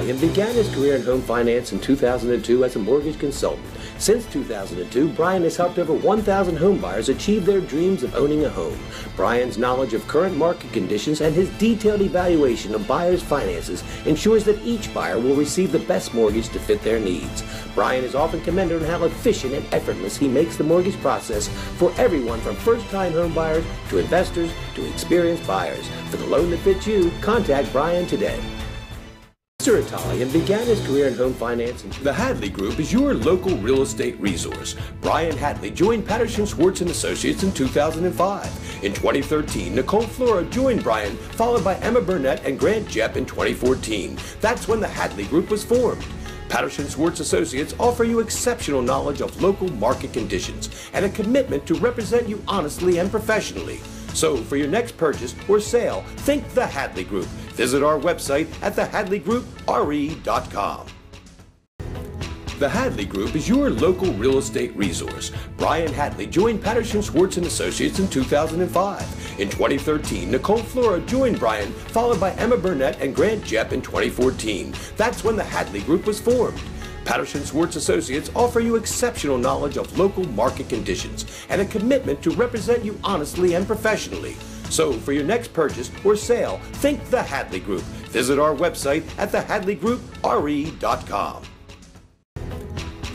And began his career in home finance in 2002 as a mortgage consultant. Since 2002, Brian has helped over 1,000 homebuyers achieve their dreams of owning a home. Brian's knowledge of current market conditions and his detailed evaluation of buyers' finances ensures that each buyer will receive the best mortgage to fit their needs. Brian is often commended on how efficient and effortless he makes the mortgage process for everyone from first-time homebuyers to investors to experienced buyers. For the loan that fits you, contact Brian today. Mr. Italian began his career in home finance. The Hadley Group is your local real estate resource. Brian Hadley joined Patterson Schwartz & Associates in 2005. In 2013, Nicole Flora joined Brian, followed by Emma Burnett and Grant Jepp in 2014. That's when the Hadley Group was formed. Patterson Schwartz Associates offer you exceptional knowledge of local market conditions and a commitment to represent you honestly and professionally. So for your next purchase or sale, think the Hadley Group. Visit our website at thehadleygroupre.com. The Hadley Group is your local real estate resource. Brian Hadley joined Patterson Schwartz & Associates in 2005. In 2013, Nicole Flora joined Brian, followed by Emma Burnett and Grant Jepp in 2014. That's when the Hadley Group was formed. Patterson Schwartz Associates offer you exceptional knowledge of local market conditions and a commitment to represent you honestly and professionally. So for your next purchase or sale, think the Hadley Group. Visit our website at thehadleygroupre.com.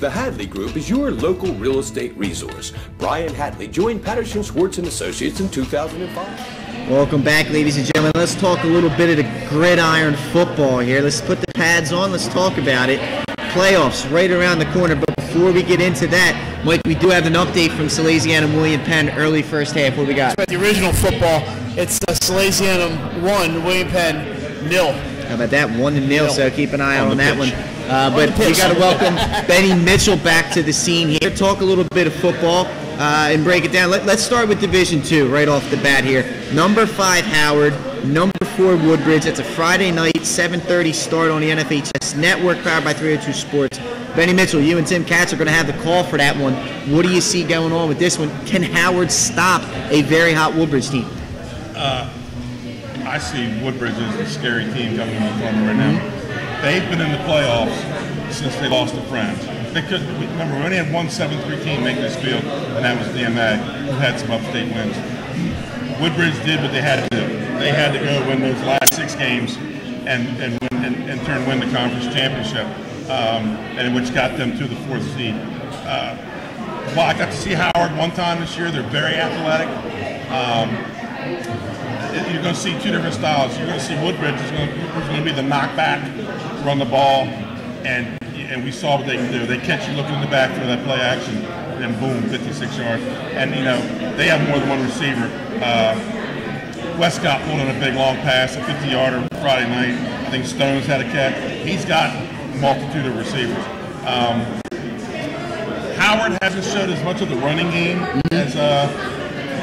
The Hadley Group is your local real estate resource. Brian Hadley joined Patterson Schwartz & Associates in 2005. Welcome back, ladies and gentlemen. Let's talk a little bit of the gridiron football here. Let's put the pads on. Let's talk about it. Playoffs right around the corner. But before we get into that, Mike, we do have an update from Salesianum William Penn early first half. What we got? The original football, it's Salesianum 1, William Penn 0. How about that? 1-0, so keep an eye on that one. But we got to welcome Benny Mitchell back to the scene here. Talk a little bit of football and break it down. Let's start with Division II right off the bat here. Number 5, Howard. Number 4, Woodbridge. It's a Friday night, 7:30 start on the NFHS Network, powered by 302 Sports. Benny Mitchell, you and Tim Katz are going to have the call for that one. What do you see going on with this one? Can Howard stop a very hot Woodbridge team? I see Woodbridge as a scary team coming in the corner right now. They've been in the playoffs since they lost to Friends. They could remember we only had one 7-3 team make this field, and that was DMA, who had some upstate wins. Woodbridge did what they had to do. They had to go win those last 6 games and win the conference championship, and which got them to the 4th seed. Well, I got to see Howard one time this year. They're very athletic. You're going to see 2 different styles. You're going to see Woodbridge is going to be the knockback, run the ball, and we saw what they can do. They catch you looking in the back for that play action, and then boom, 56 yards. And they have more than one receiver. Westcott pulled in a big long pass, a 50-yarder Friday night. I think Stones had a catch. He's got a multitude of receivers. Howard hasn't showed as much of the running game as.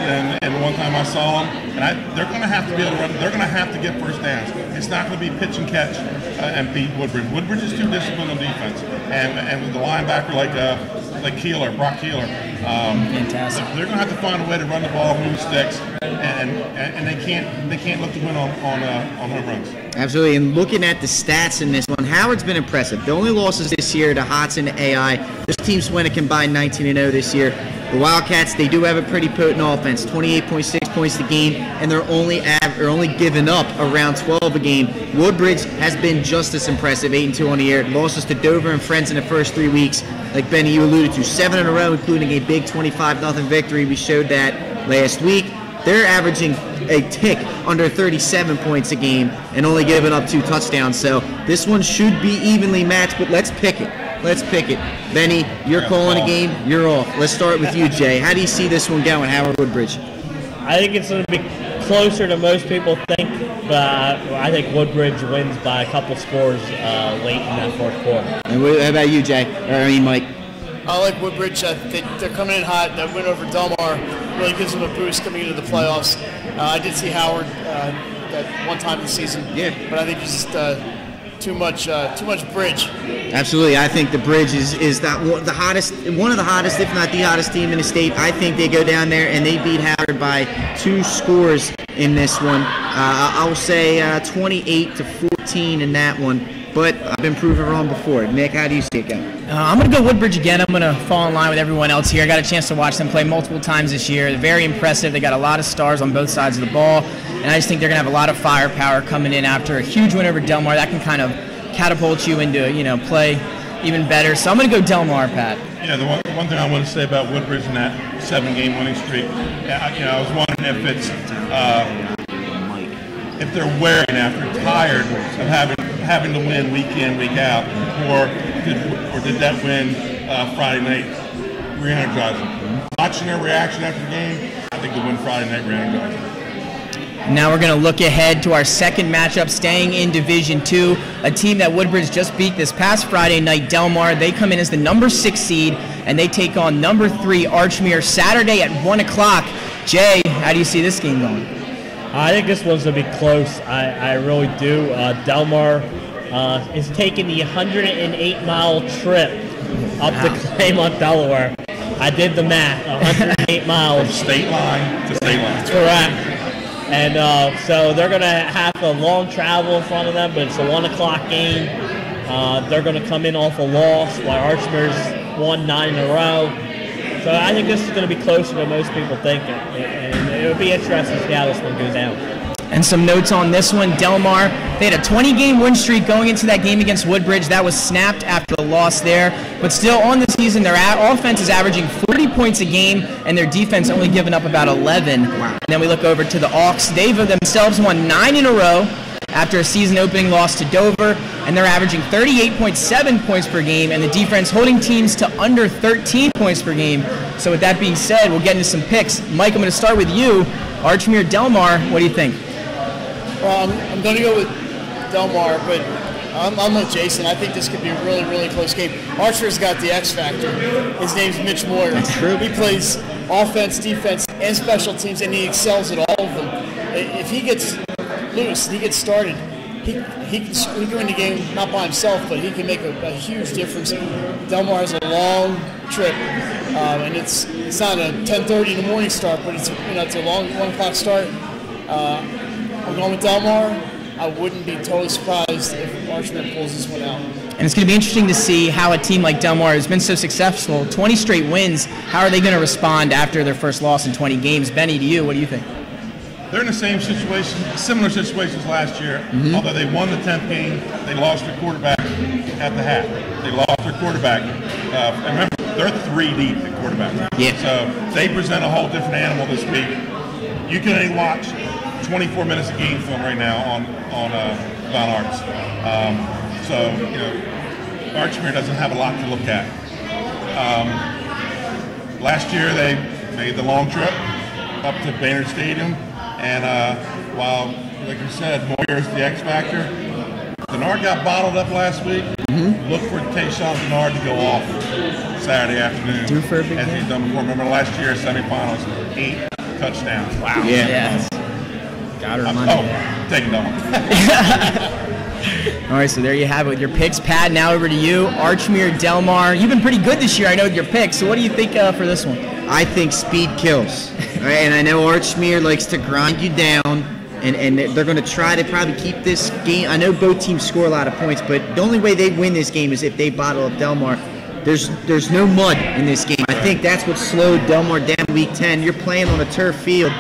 And one time I saw them, and they're going to have to be able to run. They're going to have to get first downs. It's not going to be pitch and catch and beat Woodbridge. Woodbridge is too disciplined on defense, and with the linebacker like Brock Keeler, fantastic. They're going to have to find a way to run the ball, move sticks, and they can't look to win on home runs. Absolutely, and looking at the stats in this one, Howard's been impressive. The only losses this year to Hots and AI. This team's went a combined 19-0 this year. The Wildcats, they do have a pretty potent offense, 28.6 points a game, and they're only giving up around 12 a game. Woodbridge has been just as impressive, 8-2 on the year. Losses to Dover and Friends in the first 3 weeks, like Benny, you alluded to, 7 in a row, including a big 25-0 victory. We showed that last week. They're averaging a tick under 37 points a game and only giving up 2 touchdowns. So this one should be evenly matched, but let's pick it. Benny, you're calling a game. You're off. Let's start with you, Jay. How do you see this one going, Howard Woodbridge? I think it's going to be closer than most people think, but I think Woodbridge wins by a couple scores late in that 4th quarter. And how about you, Jay? Mike? I like Woodbridge. They're coming in hot. That win over Delmar really gives them a boost coming into the playoffs. I did see Howard that one time this season, but I think it's just too much Bridge. Absolutely, I think the Bridge is one of the hottest, if not the hottest team in the state. I think they go down there and they beat Howard by 2 scores in this one. I'll say 28-14 in that one. But I've been proven wrong before. Nick, how do you see it going? I'm going to go Woodbridge again. I'm going to fall in line with everyone else here. I got a chance to watch them play multiple times this year. They're very impressive. They got a lot of stars on both sides of the ball, and I just think they're going to have a lot of firepower coming in after a huge win over Delmar. That can kind of catapult you into play even better. So I'm going to go Delmar, Pat. Yeah, the one thing I want to say about Woodbridge in that 7-game winning streak, I was wondering if it's if they're wearing after tired of having having to win week in, week out, or did that win Friday night re-energize them? Watching their reaction after the game, I think the win Friday night re-energized them. Now we're going to look ahead to our second matchup, staying in Division II, a team that Woodbridge just beat this past Friday night, Delmar. They come in as the number 6 seed, and they take on number 3 Archmere Saturday at 1 o'clock. Jay, how do you see this game going? I think this one's going to be close. I really do. Delmar is taking the 108-mile trip up to Claymont, Delaware. I did the math, 108 miles. From state line to state line. Correct. And so they're going to have a long travel in front of them, but it's a 1 o'clock game. They're going to come in off a loss while Archmere's won 9 in a row. So I think this is going to be closer than most people think. And it'll be interesting to see how this one goes down. And some notes on this one, Delmar, they had a 20-game win streak going into that game against Woodbridge. That was snapped after the loss there. But still, on the season, their offense is averaging 40 points a game, and their defense only giving up about 11. Wow. And then we look over to the Auks. They've themselves won 9 in a row after a season-opening loss to Dover, and they're averaging 38.7 points per game, and the defense holding teams to under 13 points per game. So with that being said, we'll get into some picks. Mike, I'm going to start with you. Archmere, Delmar, what do you think? Well, I'm going to go with Delmar, but I'm with Jason. I think this could be a really, really close game. Archer's got the X factor. His name's Mitch Moyer. That's true. He plays offense, defense, and special teams, and he excels at all of them. If he gets loose, he gets started, he can win the game not by himself, but he can make a huge difference. Delmar has a long trip, and it's not a 10:30 in the morning start, but it's a long 1 o'clock start. I'm going with Delmar. I wouldn't be totally surprised if Archmere pulls this one out. And it's going to be interesting to see how a team like Delmar has been so successful, 20 straight wins. How are they going to respond after their first loss in 20 games? Benny, to you, what do you think? They're in the same situation, similar situations last year. Mm-hmm. Although they won the 10th game, they lost their quarterback at the half. They lost their quarterback. Remember, they're 3 deep at quarterback. Yeah. So they present a whole different animal this week. You can only watch 24 minutes of game film right now on Von Arts. Archmere doesn't have a lot to look at. Last year they made the long trip up to Baynard Stadium, and while, like you said, Moyer's the X factor, Denard got bottled up last week. Mm-hmm. Look for Tayshawn Denard to go off Saturday afternoon. Due for a big as game. He's done before. Remember last year, semifinals, 8 touchdowns. Wow. Yeah. Yes. Got her money. Take them. All right, so there you have it with your picks. Pat, now over to you. Archmere, Delmar. You've been pretty good this year, I know, with your picks. So what do you think for this one? I think speed kills. All right, and I know Archmere likes to grind you down, and they're going to try to probably keep this game. I know both teams score a lot of points, but the only way they win this game is if they bottle up Delmar. There's no mud in this game. I think that's what slowed Delmar down week 10. You're playing on a turf field.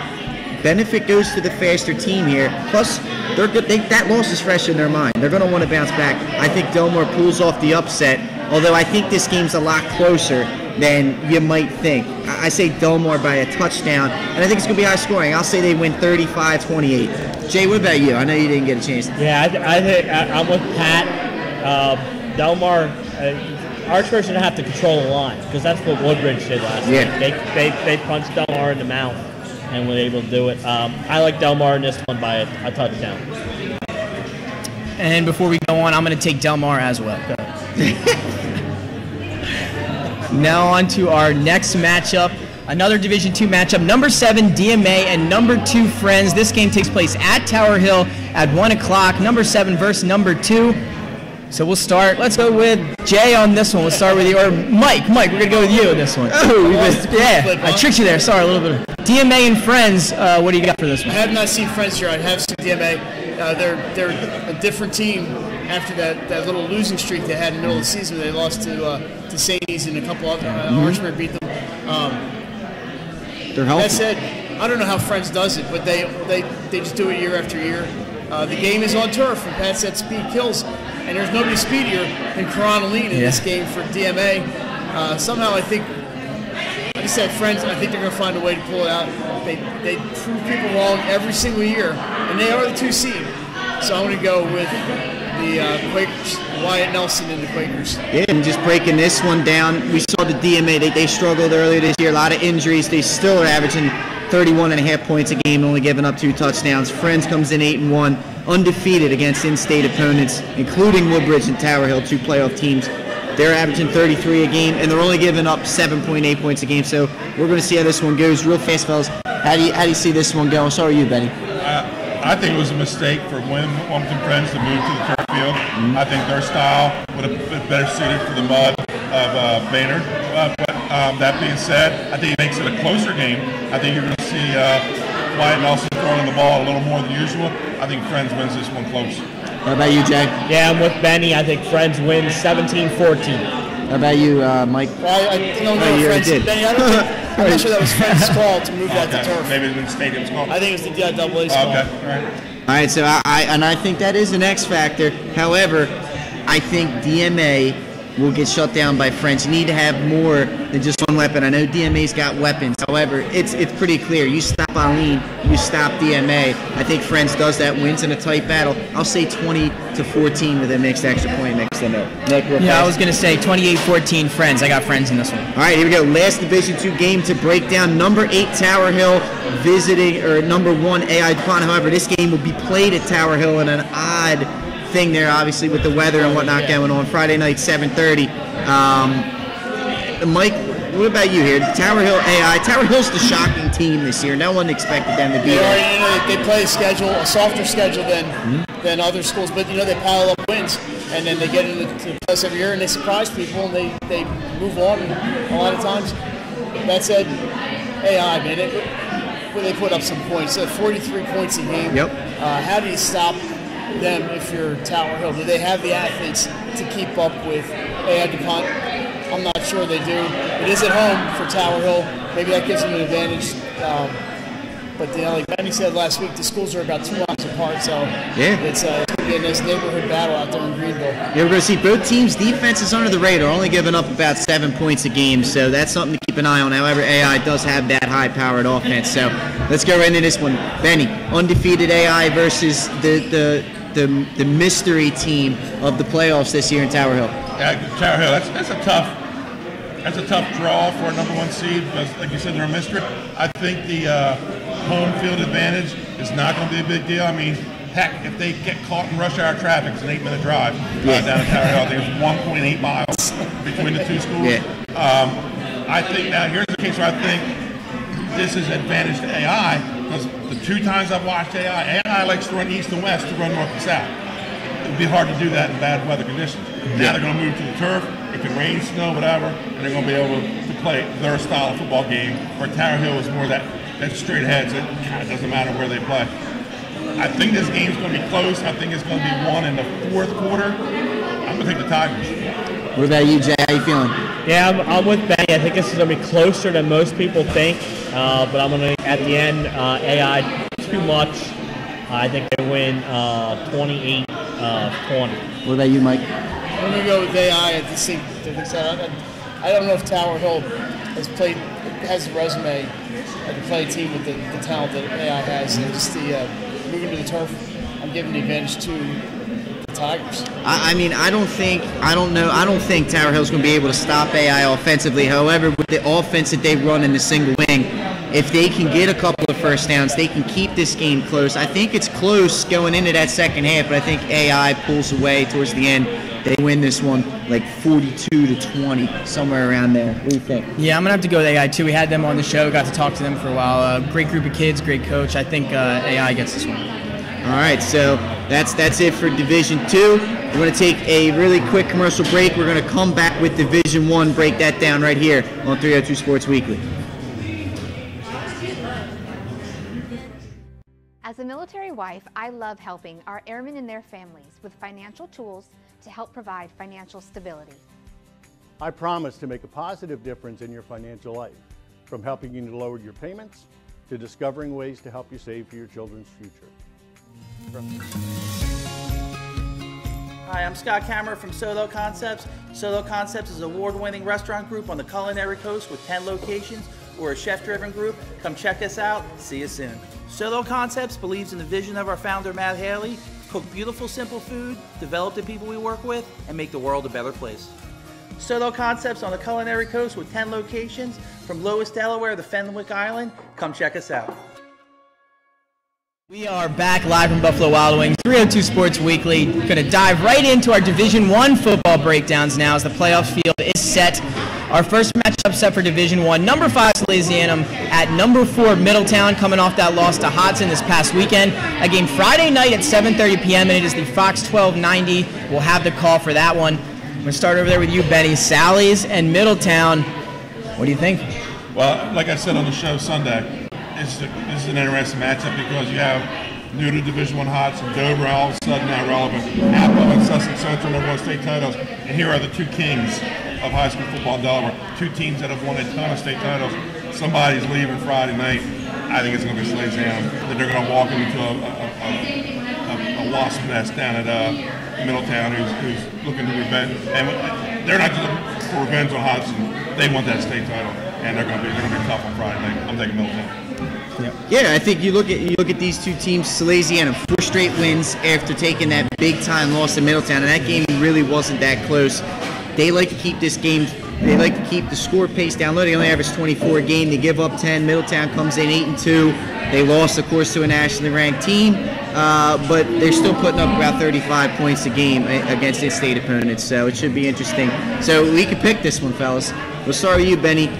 Benefit goes to the faster team here. Plus, they're good. That loss is fresh in their mind. They're going to want to bounce back. I think Delmar pulls off the upset, although I think this game's a lot closer than you might think. I say Delmar by a touchdown, and I think it's going to be high scoring. I'll say they win 35-28. Jay, what about you? I know you didn't get a chance. Yeah, I think I'm with Pat. Delmar, Archmere's going to have to control the line, because that's what Woodbridge did last week. They punched Delmar in the mouth and were able to do it. I like Delmar in this one by a touchdown. And before we go on, I'm going to take Delmar as well. Now on to our next matchup. Another Division II matchup. Number 7, DMA, and number 2, Friends. This game takes place at Tower Hill at 1 o'clock. Number 7 versus number 2. So we'll start. Let's go with Jay on this one. We'll start with you. Or Mike, we're going to go with you on this one. I tricked you there. Sorry, a little bit. DMA and Friends, what do you got for this one? I have not seen Friends here. I have seen DMA. They're a different team after that little losing streak they had in the middle of the season. They lost to Sadie's and a couple other. Archmere beat them. They're healthy. That said, I don't know how Friends does it, but they just do it year after year. The game is on turf, and Pat said speed kills, and there's nobody speedier than Coronelline in this game for DMA. Somehow I think, like I said, Friends, I think they're going to find a way to pull it out. They prove people wrong every single year, and they are the 2 seed. So I'm going to go with the the Quakers, Wyatt Nelson and the Quakers. Yeah, and just breaking this one down, we saw the DMA, they struggled earlier this year, a lot of injuries. They still are averaging 31.5 points a game, only giving up 2 touchdowns. Friends comes in 8-1, undefeated against in-state opponents, including Woodbridge and Tower Hill, 2 playoff teams. They're averaging 33 a game, and they're only giving up 7.8 points a game. So we're going to see how this one goes. Real fast, fellas. How do you see this one going? So are you, Benny? I think it was a mistake for Wilmington Friends to move to the turf field. I think their style would have been better suited for the mud of Baynard. But that being said, I think it makes it a closer game. I think you're going to see Wyatt Nelson throwing the ball a little more than usual. I think Friends wins this one close. How about you, Jay? Yeah, I'm with Benny. I think Friends win 17-14. How about you, Mike? Well, I don't know if Friends, Benny, I'm not sure that was Friends' call to move that to turf. Maybe it was the stadium's call. I think it was the DIA's call. Okay, all right. All right, so I think that is an X factor. However, I think DMA will get shut down by Friends. You need to have more than just one weapon. I know DMA's got weapons. However, it's pretty clear. You stop Aline, you stop DMA. I think Friends does that, wins in a tight battle. I'll say 20-14 with a mixed extra point mixed in there. Nick, yeah, I was going to say 28-14 Friends. I got Friends in this one. All right, here we go. Last Division II game to break down. Number 8 Tower Hill visiting, or number 1 AI DuPont. However, this game will be played at Tower Hill in an odd thing there, obviously, with the weather and whatnot going on. Friday night, 7:30. Mike, what about you here? Tower Hill AI. Tower Hill's the shocking team this year. No one expected them to be there. They play a softer schedule than other schools, but they pile up wins, and then they get into the playoffs every year, and they surprise people, and they move on. And a lot of times, that said, AI, man, they put up some points. 43 points a game. Yep. How do you stop them if you're Tower Hill? Do they have the athletes to keep up with AI DuPont? I'm not sure they do. It is at home for Tower Hill. Maybe that gives them an advantage. But like Benny said last week, the schools are about 2 miles apart, so yeah, it's going to be a nice neighborhood battle out there in Greenville. Yeah, we're going to see both teams' defenses under the radar, only giving up about 7 points a game, so that's something to keep an eye on. However, AI does have that high-powered offense, so let's go right into this one. Benny, undefeated AI versus the mystery team of the playoffs this year in Tower Hill. Yeah, Tower Hill, that's a tough draw for a number 1 seed, because like you said, they're a mystery. I think the home field advantage is not going to be a big deal. I mean, heck, if they get caught in rush hour traffic, it's an 8-minute drive down to Tower Hill. I think it's 1.8 miles between the 2 schools. Yeah. I think now here's the case where I think this is an advantage to AI, because the 2 times I've watched AI likes to run east and west to run north and south. It would be hard to do that in bad weather conditions. Now they're going to move to the turf. It can rain, snow, whatever, and they're going to be able to play their style of football game. Where Tower Hill is more that straight ahead, so it kind of doesn't matter where they play. I think this game's going to be close. I think it's going to be won in the 4th quarter. I'm going to take the Tigers. What about you, Jay? How you feeling? Yeah, I'm with Benny. I think this is going to be closer than most people think, but I'm going to, at the end, AI too much. I think they win 28-20. What about you, Mike? I'm going to go with AI. I don't know if Tower Hill has the resume to play a team with the talent that AI has. And just moving to the turf, I'm giving the advantage to the Tigers. I mean, I don't think Tower Hill's going to be able to stop AI offensively. However, with the offense that they run in the single wing, if they can get a couple of first downs, they can keep this game close. I think it's close going into that second half, but I think AI pulls away towards the end. They win this one like 42-20, somewhere around there. What do you think? Yeah, I'm going to have to go with AI too. We had them on the show, got to talk to them for a while. Great group of kids, great coach. I think AI gets this one. All right, so that's it for Division II. We're going to take a really quick commercial break. We're going to come back with Division I, break that down right here on 302 Sports Weekly. As a military wife, I love helping our airmen and their families with financial tools to help provide financial stability. I promise to make a positive difference in your financial life, from helping you to lower your payments to discovering ways to help you save for your children's future. Hi, I'm Scott Kammerer from Solo Concepts. Solo Concepts is an award-winning restaurant group on the culinary coast with 10 locations. We're a chef-driven group. Come check us out. See you soon. Solo Concepts believes in the vision of our founder, Matt Haley, cook beautiful, simple food, develop the people we work with, and make the world a better place. Soto Concepts on the Culinary Coast with 10 locations from Lowes, Delaware to Fenwick Island. Come check us out. We are back live from Buffalo Wild Wings, 302 Sports Weekly. Going to dive right into our Division I football breakdowns now as the playoff field is set. Our first matchup set for Division I, number 5 Salesianum at number 4 Middletown, coming off that loss to Hodson this past weekend. A game Friday night at 7:30 p.m. and it is the Fox 1290. We'll have the call for that one. I'm going to start over there with you, Benny. Sallies and Middletown. What do you think? Well, like I said on the show Sunday, this is an interesting matchup because you have new to Division I Hodson, Dover, all of a sudden now relevant, Apple and Sussex Central, number 1 state titles, and here are the two kings of high school football in Delaware, two teams that have won a ton of state titles. Somebody's leaving Friday night. I think it's going to be Salesianum. That they're going to walk into a wasp nest down at Middletown, who's looking to revenge. And they're not just looking for revenge on Hodson. They want that state title, and they're going to be tough on Friday night. I'm taking Middletown. Yeah, I think you look at these two teams. Salesianum 4 straight wins after taking that big time loss to Middletown, and that game really wasn't that close. They like to keep this game. They like to keep the score pace down low. They only average 24 a game. They give up 10. Middletown comes in 8-2. They lost, of course, to a nationally ranked team, but they're still putting up about 35 points a game against in-state opponents. So it should be interesting. So we can pick this one, fellas. We'll start with you, Benny.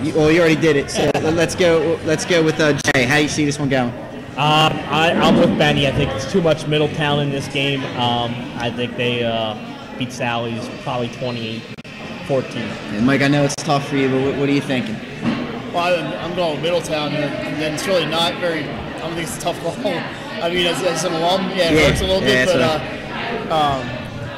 You already did it. So let's go with Jay. How do you see this one going? I'm with Benny. I think it's too much Middletown in this game. I think they beat Sally's probably 28-14. And Mike, I know it's tough for you, but what are you thinking? Well, I'm going with Middletown, and then it's really not very. I don't think it's a tough call. I mean, as an alum, it hurts a little bit, but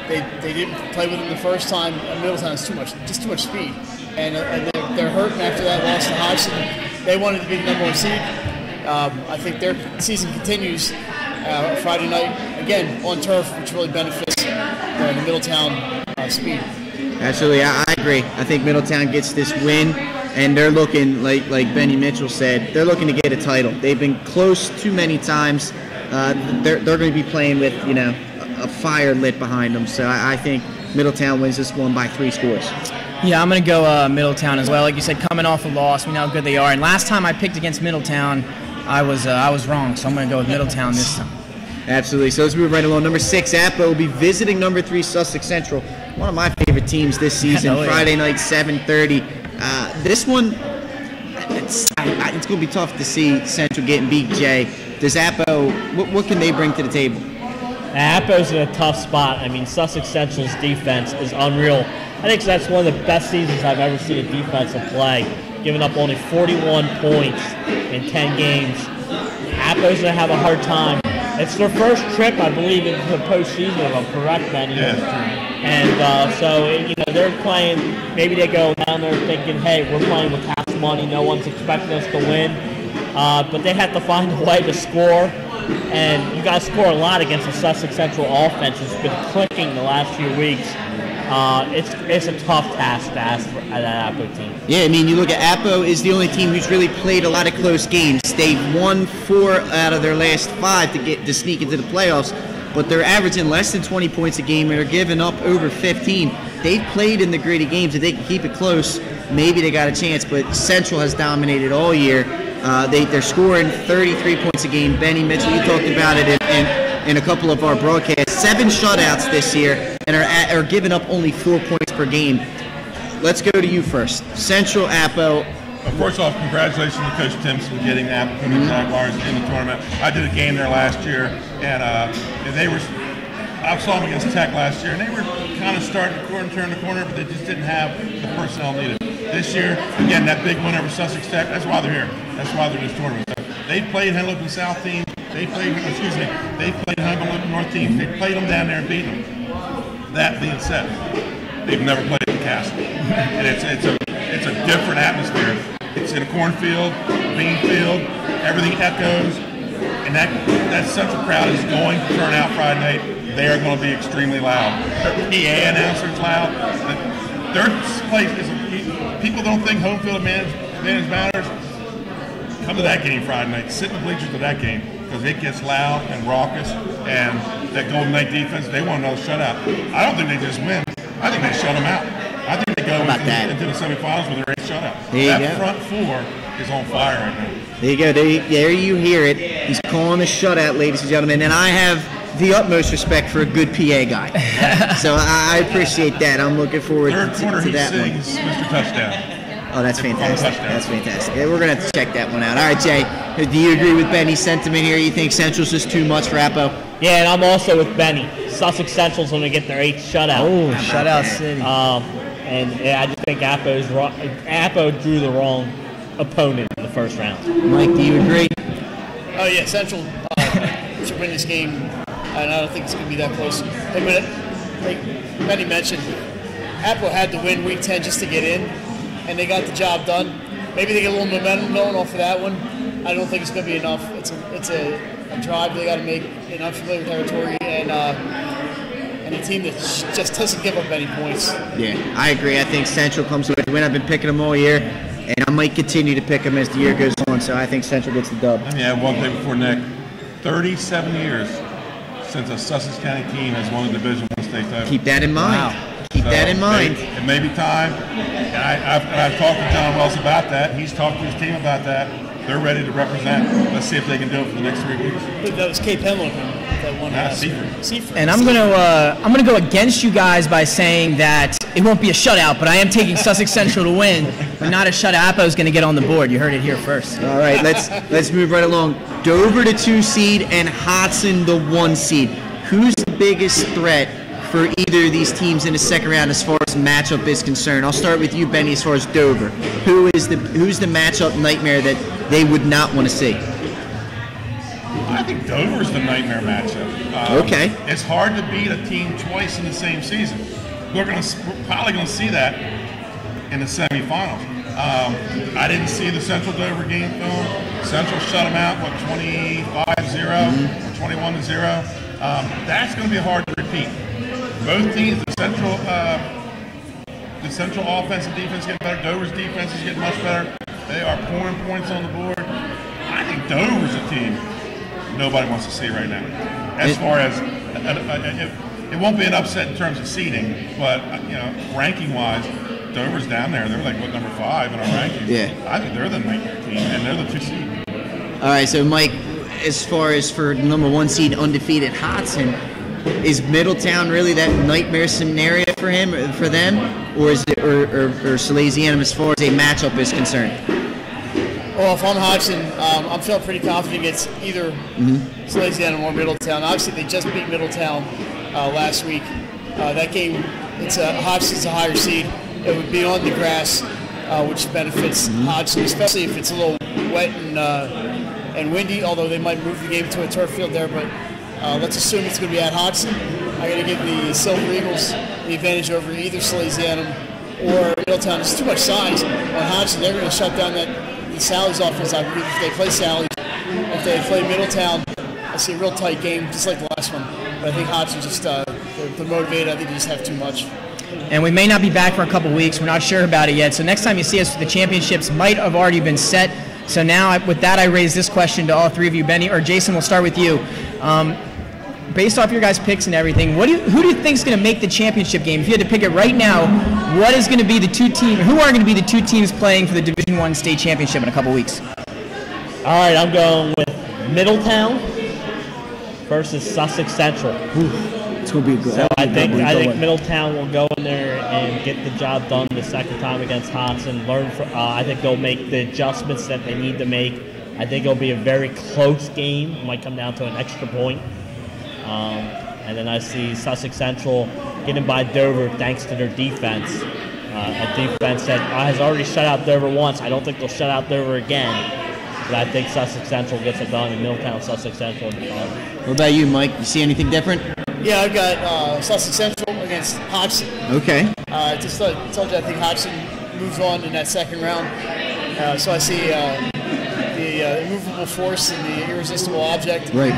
they didn't play with them the first time. Middletown has too much speed, and they're hurting after that loss to Hodgson. They wanted to be the number 1 seed. I think their season continues Friday night again on turf, which really benefits the Middletown speed. Absolutely, I agree. I think Middletown gets this win, and they're looking, like Benny Mitchell said, they're looking to get a title. They've been close too many times. They're going to be playing with a fire lit behind them. So I think Middletown wins this one by 3 scores. Yeah, I'm going to go Middletown as well. Like you said, coming off a loss, we know how good they are. And last time I picked against Middletown, I was wrong. So I'm going to go with Middletown this time. Absolutely. So let's move right along. Number 6, Apple will be visiting number 3, Sussex Central. One of my favorite teams this season. Friday night, 7:30. This one, it's going to be tough to see Central getting beat, Jay. Does Appo, what can they bring to the table? Appo's in a tough spot. I mean, Sussex Central's defense is unreal. I think that's one of the best seasons I've ever seen a defensive play, giving up only 41 points in 10 games. Appo's going to have a hard time. It's their first trip, I believe, into the postseason, if I'm correct, Benny. Yeah. And so, they're playing, maybe they go down there thinking, hey, we're playing with tax money, no one's expecting us to win. But they have to find a way to score. And you got to score a lot against the Sussex Central offense. It's been clicking the last few weeks. It's a tough task to ask for that Appo team. Yeah, I mean, you look at Appo is the only team who's really played a lot of close games. They've won 4 out of their last 5 to sneak into the playoffs, but they're averaging less than 20 points a game and are giving up over 15. They've played in the gritty games. If they can keep it close, maybe they got a chance, but Central has dominated all year. They're scoring 33 points a game. Benny Mitchell, you talked about it in a couple of our broadcasts. 7 shutouts this year and are giving up only 4 points per game. Let's go to you first. Central, Appo. First off, congratulations to Coach Timpson getting the Apple Jaguars in the tournament. I did a game there last year, and I saw them against Tech last year, and they were kind of starting to turn the corner, but they just didn't have the personnel needed. This year, again, that big win over Sussex Tech, that's why they're here. That's why they're in this tournament. They played Henlopen South team. They played Henlopen North team. They played them down there and beat them. That being said, they've never played in Castle, and it's a different atmosphere. It's in a cornfield, bean field, everything echoes, and that Central crowd is going to turn out Friday night. They are going to be extremely loud. Their PA announcer's loud. Their place is. People don't think home field advantage matters. Come to that game Friday night. Sit in the bleachers to that game. because it gets loud and raucous, and that Golden Knight defense, they want another shutout. I don't think they just win. I think they shut them out. I think they go into the semifinals with their 8th shutout. That front four is on fire right now. There you go. There you hear it. He's calling a shutout, ladies and gentlemen, and I have the utmost respect for a good PA guy. So I appreciate that. I'm looking forward to that one. Mr. Touchdown. Oh, that's fantastic. That's fantastic. Yeah, we're going to have to check that one out. All right, Jay, do you agree with Benny's sentiment here? You think Central's just too much for Appo? Yeah, and I'm also with Benny. Sussex Central's going to get their 8th shutout. Oh, shutout city. And yeah, I just think Appo drew the wrong opponent in the first round. Mike, do you agree? Oh, yeah, Central should win this game, and I don't think it's going to be that close. But like Benny mentioned, Appo had to win Week 10 just to get in, and they got the job done. Maybe they get a little momentum going off of that one. I don't think it's going to be enough. It's a drive they got to make in unfamiliar territory, and a team that just doesn't give up any points. Yeah, I agree. I think Central comes with the win. I've been picking them all year, and I might continue to pick them as the year goes on, so I think Central gets the dub. Let me add one thing before Nick. 37 years since a Sussex County team has won a Division I state title. Keep that in mind. Wow. Keep that in mind. It may be time. And I've talked to John Wells about that. He's talked to his team about that. They're ready to represent. Let's see if they can do it for the next 3 weeks. That was Cape Henlopen that won. Seaford. And I'm gonna go against you guys by saying that it won't be a shutout, but I am taking Sussex Central to win, but not a shutout. Appo's going to get on the board. You heard it here first. All right, let's move right along. Dover the 2 seed and Hodson the 1 seed. Who's the biggest threat for either of these teams in the second round as far as matchup is concerned? I'll start with you, Benny, as far as Dover. Who's the matchup nightmare that they would not want to see? I think Dover's the nightmare matchup. Okay. It's hard to beat a team twice in the same season. We're probably going to see that in the semifinals. I didn't see the Central Dover game film. Central shut them out, 25-0, or 21-0. That's going to be hard to repeat. Both teams, the Central offense and defense getting better. Dover's defense is getting much better. They are pouring points on the board. I think Dover's a team nobody wants to see right now. As far as it won't be an upset in terms of seeding, but ranking-wise, Dover's down there. They're like number 5 in our rankings. Yeah. I think they're the nightmare team, and they're the 2 seed. All right, so Mike, as far as for number 1 seed undefeated Hodson, is Middletown really that nightmare scenario for them, or is it or Salesianum as far as a matchup is concerned? Well, if I'm Hodgson, I'm feeling pretty confident against either Salesianum or Middletown. Obviously, they just beat Middletown last week. That game, Hodgson's a higher seed. It would be on the grass, which benefits Hodgson, especially if it's a little wet and windy, although they might move the game to a turf field there. But let's assume it's going to be at Hodgson. I'm going to give the Silver Eagles the advantage over either Salesianum or Middletown. There's too much size on Hodgson. They're going to shut down the Sally's offense, I believe, if they play Sally. If they play Middletown, I see a real tight game, just like the last one. But I think Hodgson just, they're motivated. I think they just have too much. And we may not be back for a couple weeks. We're not sure about it yet. So next time you see us, the championships might have already been set. So now, with that, I raise this question to all 3 of you. Benny or Jason, we'll start with you. Based off your guys' picks and everything, who do you think is going to make the championship game? If you had to pick it right now, what is going to be the 2 teams? Who are going to be the 2 teams playing for the Division I state championship in a couple weeks? All right, I'm going with Middletown versus Sussex Central. It's going to be good. So I think Middletown will go in there and get the job done the second time against Hodson. I think they'll make the adjustments that they need to make. I think it'll be a very close game. It might come down to an extra point. And then I see Sussex Central getting by Dover thanks to their defense. A defense that has already shut out Dover once. I don't think they'll shut out Dover again. But I think Sussex Central gets it done in Middletown, Sussex Central in the final. What about you, Mike? You see anything different? Yeah, I've got Sussex Central against Hodgson. Okay. Just told you I think Hodgson moves on in that second round. So I see the immovable force and the irresistible object. Right.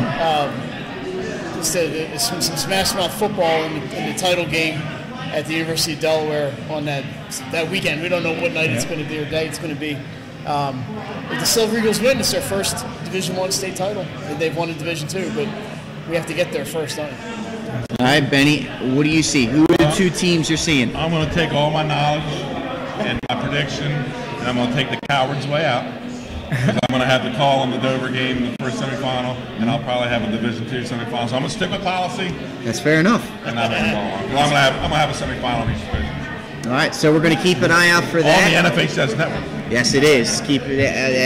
Some smash mouth football in the title game at the University of Delaware on that weekend. We don't know what night it's going to be or day it's going to be. If the Silver Eagles win, it's their first Division I state title. They've won a Division II, but we have to get there first, don't we? All right, Benny, what do you see? Who are the two teams you're seeing? I'm going to take all my knowledge and my prediction, and I'm going to take the coward's way out. I'm going to have to call on the Dover game in the first semifinal, and I'll probably have a Division II semifinal. So I'm going to stick with policy. That's fair enough. And I'm going to have a semifinal in each division. All right, so we're going to keep an eye out for that. On the NFHS network. Yes, it is. Keep it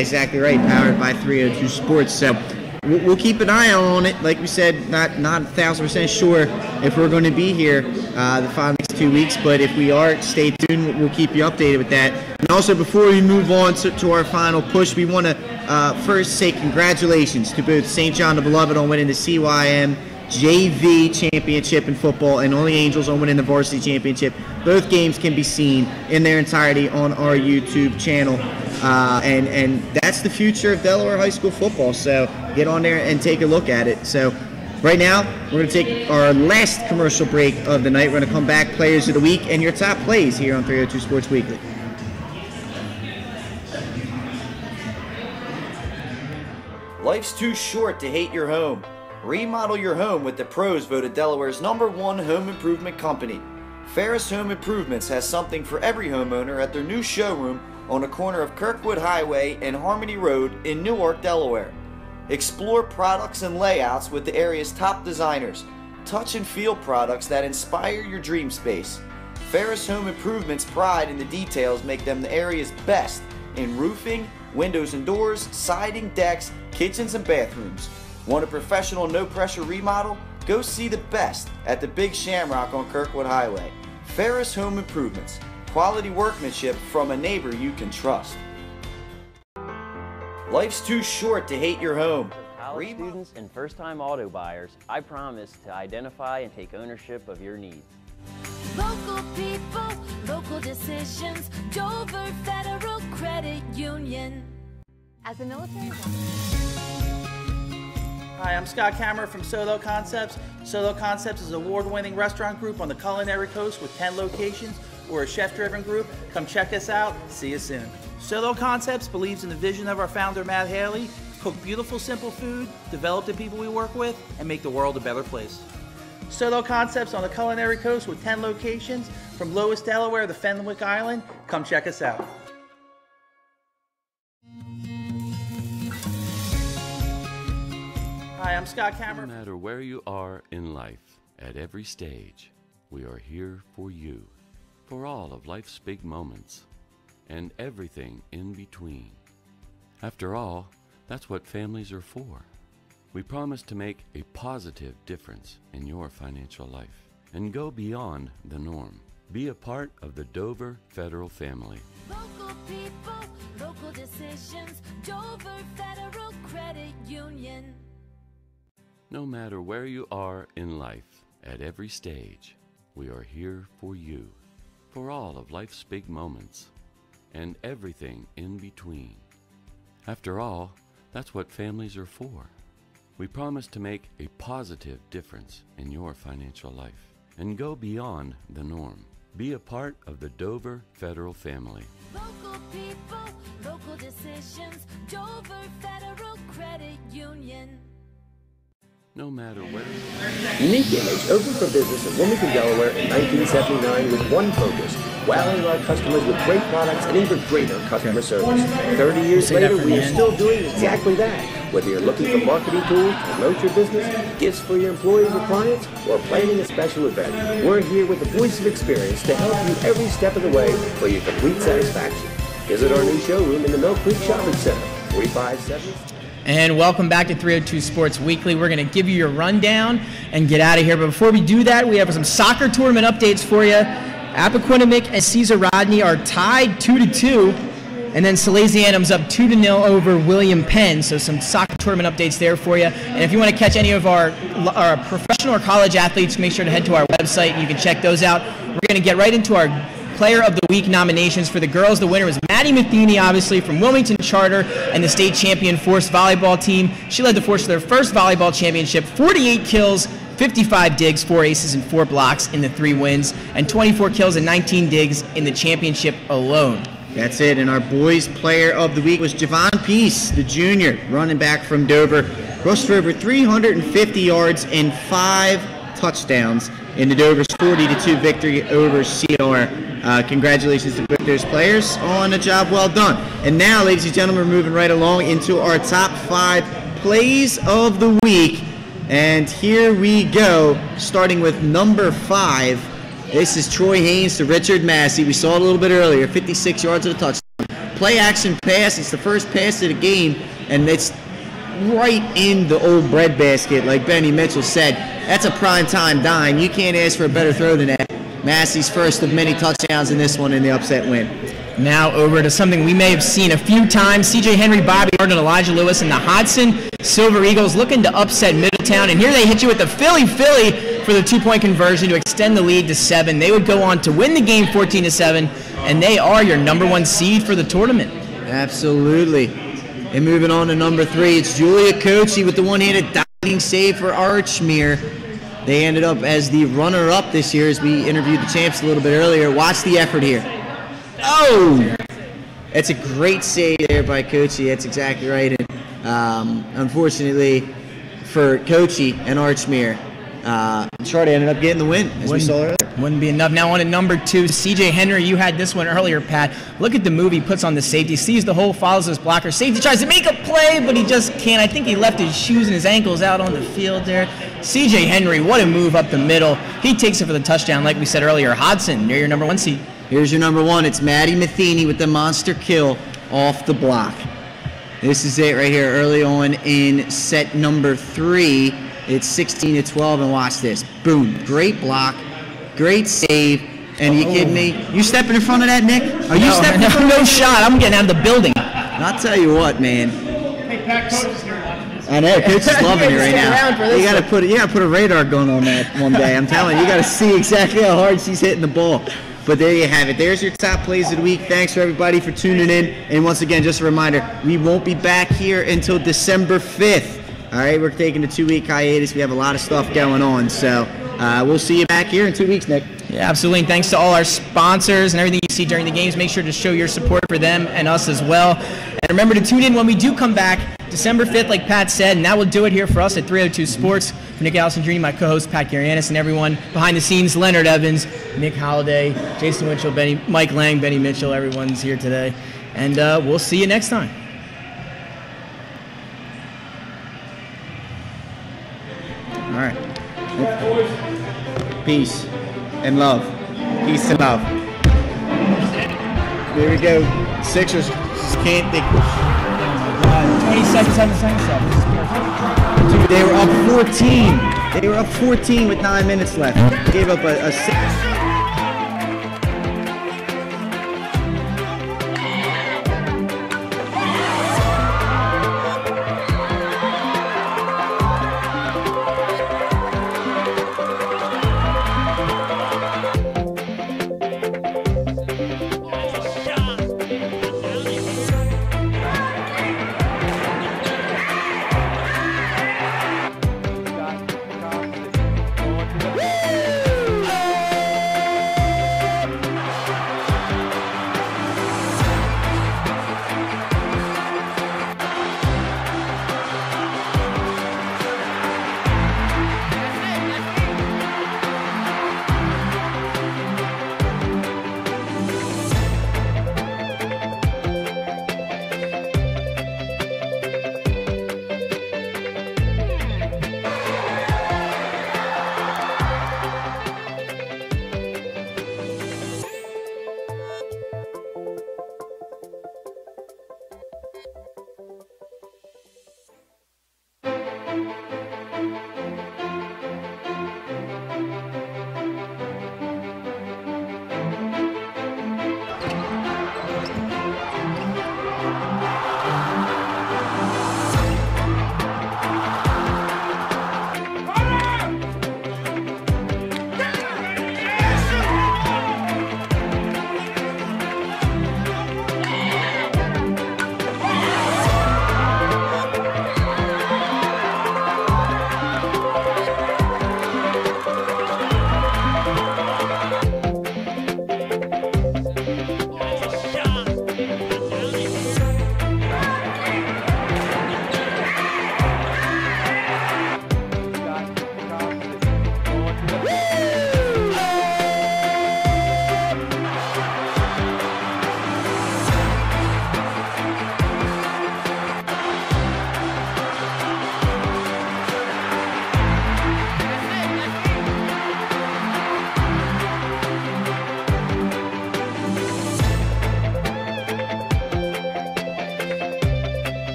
exactly right. Powered by 302 Sports. So we'll keep an eye on it. Like we said, not 1,000% sure if we're going to be here the next 2 weeks, but if we are, stay tuned. We'll keep you updated with that. And also, before we move on to our final push, we want to first say congratulations to both St. John the Beloved on winning the CYM JV championship in football and on the Angels on winning the varsity championship. Both games can be seen in their entirety on our YouTube channel. And that's the future of Delaware high school football. So get on there and take a look at it. So right now, we're going to take our last commercial break of the night. We're going to come back, Players of the Week, and your top plays here on 302 Sports Weekly. Life's too short to hate your home. Remodel your home with the pros voted Delaware's #1 home improvement company. Ferris Home Improvements has something for every homeowner at their new showroom on the corner of Kirkwood Highway and Harmony Road in Newark, Delaware. Explore products and layouts with the area's top designers. Touch and feel products that inspire your dream space. Ferris Home Improvements' pride in the details make them the area's best in roofing, windows and doors, siding, decks, kitchens and bathrooms. Want a professional no-pressure remodel? Go see the best at the Big Shamrock on Kirkwood Highway. Ferris Home Improvements. Quality workmanship from a neighbor you can trust. Life's too short to hate your home. College students and first-time auto buyers, I promise to identify and take ownership of your needs. Local people, local decisions, Dover Federal Credit Union. As a military Hi, I'm Scott Kammerer from Solo Concepts. Solo Concepts is an award-winning restaurant group on the culinary coast with 10 locations. We're a chef-driven group. Come check us out. See you soon. Solo Concepts believes in the vision of our founder, Matt Haley. Cook beautiful, simple food, develop the people we work with, and make the world a better place. Solo Concepts on the culinary coast with 10 locations from Lois, Delaware to Fenwick Island. Come check us out. Hi, I'm Scott Kammerer. No matter where you are in life, at every stage, we are here for you, for all of life's big moments, and everything in between. After all, that's what families are for. We promise to make a positive difference in your financial life and go beyond the norm. Be a part of the Dover Federal family. Local people, local decisions, Dover Federal Credit Union. No matter where you are in life, at every stage, we are here for you, for all of life's big moments, and everything in between. After all, that's what families are for. We promise to make a positive difference in your financial life and go beyond the norm. Be a part of the Dover Federal family. Local people, local decisions, Dover Federal Credit Union. No matter where. Unique Image opened for business in Wilmington, Delaware in 1979 with one focus: wowing our customers with great products and even greater customer service. 30 years later, we are still doing exactly that. Whether you're looking for marketing tools to promote your business, gifts for your employees or clients, or planning a special event, we're here with the voice of experience to help you every step of the way for your complete satisfaction. Visit our new showroom in the Mill Creek Shopping Center, 4570. And welcome back to 302 Sports Weekly. We're going to give you your rundown and get out of here. But before we do that, we have some soccer tournament updates for you. Appoquinimink and Cesar Rodney are tied 2-2. And then Salesianum's up 2-0 over William Penn. So some soccer tournament updates there for you. And if you want to catch any of our professional or college athletes, make sure to head to our website. You can check those out. We're going to get right into our Player of the Week nominations. For the girls, the winner was Maddie Matheny, obviously, from Wilmington Charter and the state champion Force volleyball team. She led the Force to their first volleyball championship, 48 kills, 55 digs, 4 aces, and 4 blocks in the 3 wins, and 24 kills and 19 digs in the championship alone. That's it. And our boys player of the week was Javon Peace, the junior, running back from Dover. Rushed for over 350 yards and 5 touchdowns in the Dover's 40-2 victory over CR. Congratulations to both those players on a job well done. And now, ladies and gentlemen, we're moving right along into our top 5 plays of the week. And here we go, starting with number 5. This is Troy Haynes to Richard Massey. We saw it a little bit earlier, 56 yards of a touchdown. Play action pass. It's the first pass of the game, and it's right in the old breadbasket, like Benny Mitchell said. That's a prime-time dime. You can't ask for a better throw than that. Massey's first of many touchdowns in this one in the upset win. Now over to something we may have seen a few times. C.J. Henry, Bobby Hart, and Elijah Lewis and the Hodson Silver Eagles looking to upset Middletown. And here they hit you with the Philly for the 2-point conversion to extend the lead to 7. They would go on to win the game 14-7, and they are your number 1 seed for the tournament. Absolutely. And moving on to number 3, it's Julia Kochi with the one-handed diving save for Archmere. They ended up as the runner-up this year, as we interviewed the champs a little bit earlier. Watch the effort here. Oh! That's a great save there by Kochi. That's exactly right. And unfortunately for Kochi and Archmere, Charlotte ended up getting the win, as we saw earlier. Wouldn't be enough. Now on to number 2, C.J. Henry. You had this one earlier, Pat. Look at the move he puts on the safety. Sees the hole, follows his blocker. Safety tries to make a play, but he just can't. I think he left his shoes and his ankles out on the field there. C.J. Henry, what a move up the middle. He takes it for the touchdown, like we said earlier. Hodson, they're your number 1 seed. Here's your number 1. It's Maddie Matheny with the monster kill off the block. This is it right here early on in set number 3. It's 16-12, and watch this. Boom. Great block. Great save. And are you kidding me? You stepping in front of that, Nick? Are you stepping in front of that? No shot. I'm getting out of the building. I'll tell you what, man. Hey, Pat, Coach is here watching this. I know, Coach is loving it right now. You gotta put a radar gun on that one day. I'm telling you, you gotta see exactly how hard she's hitting the ball. But there you have it. There's your top plays of the week. Thanks for everybody for tuning in. And once again, just a reminder, we won't be back here until December 5th. All right, we're taking a 2-week hiatus. We have a lot of stuff going on. So we'll see you back here in 2 weeks, Nick. Yeah, absolutely. And thanks to all our sponsors and everything you see during the games. Make sure to show your support for them and us as well. And remember to tune in when we do come back December 5th, like Pat said. And that will do it here for us at 302 Sports. For Nick Allison Jr., my co-host Pat Garianis, and everyone behind the scenes, Leonard Evans, Nick Holliday, Jason Winchell, Mike Lang, Benny Mitchell, everyone's here today. And we'll see you next time. All right. Peace and love. Peace and love. There we go. Sixers just can't think. 20 seconds on the second set. This is perfect. Dude, they were up 14. They were up 14 with 9 minutes left. Gave up a 6.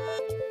Bye.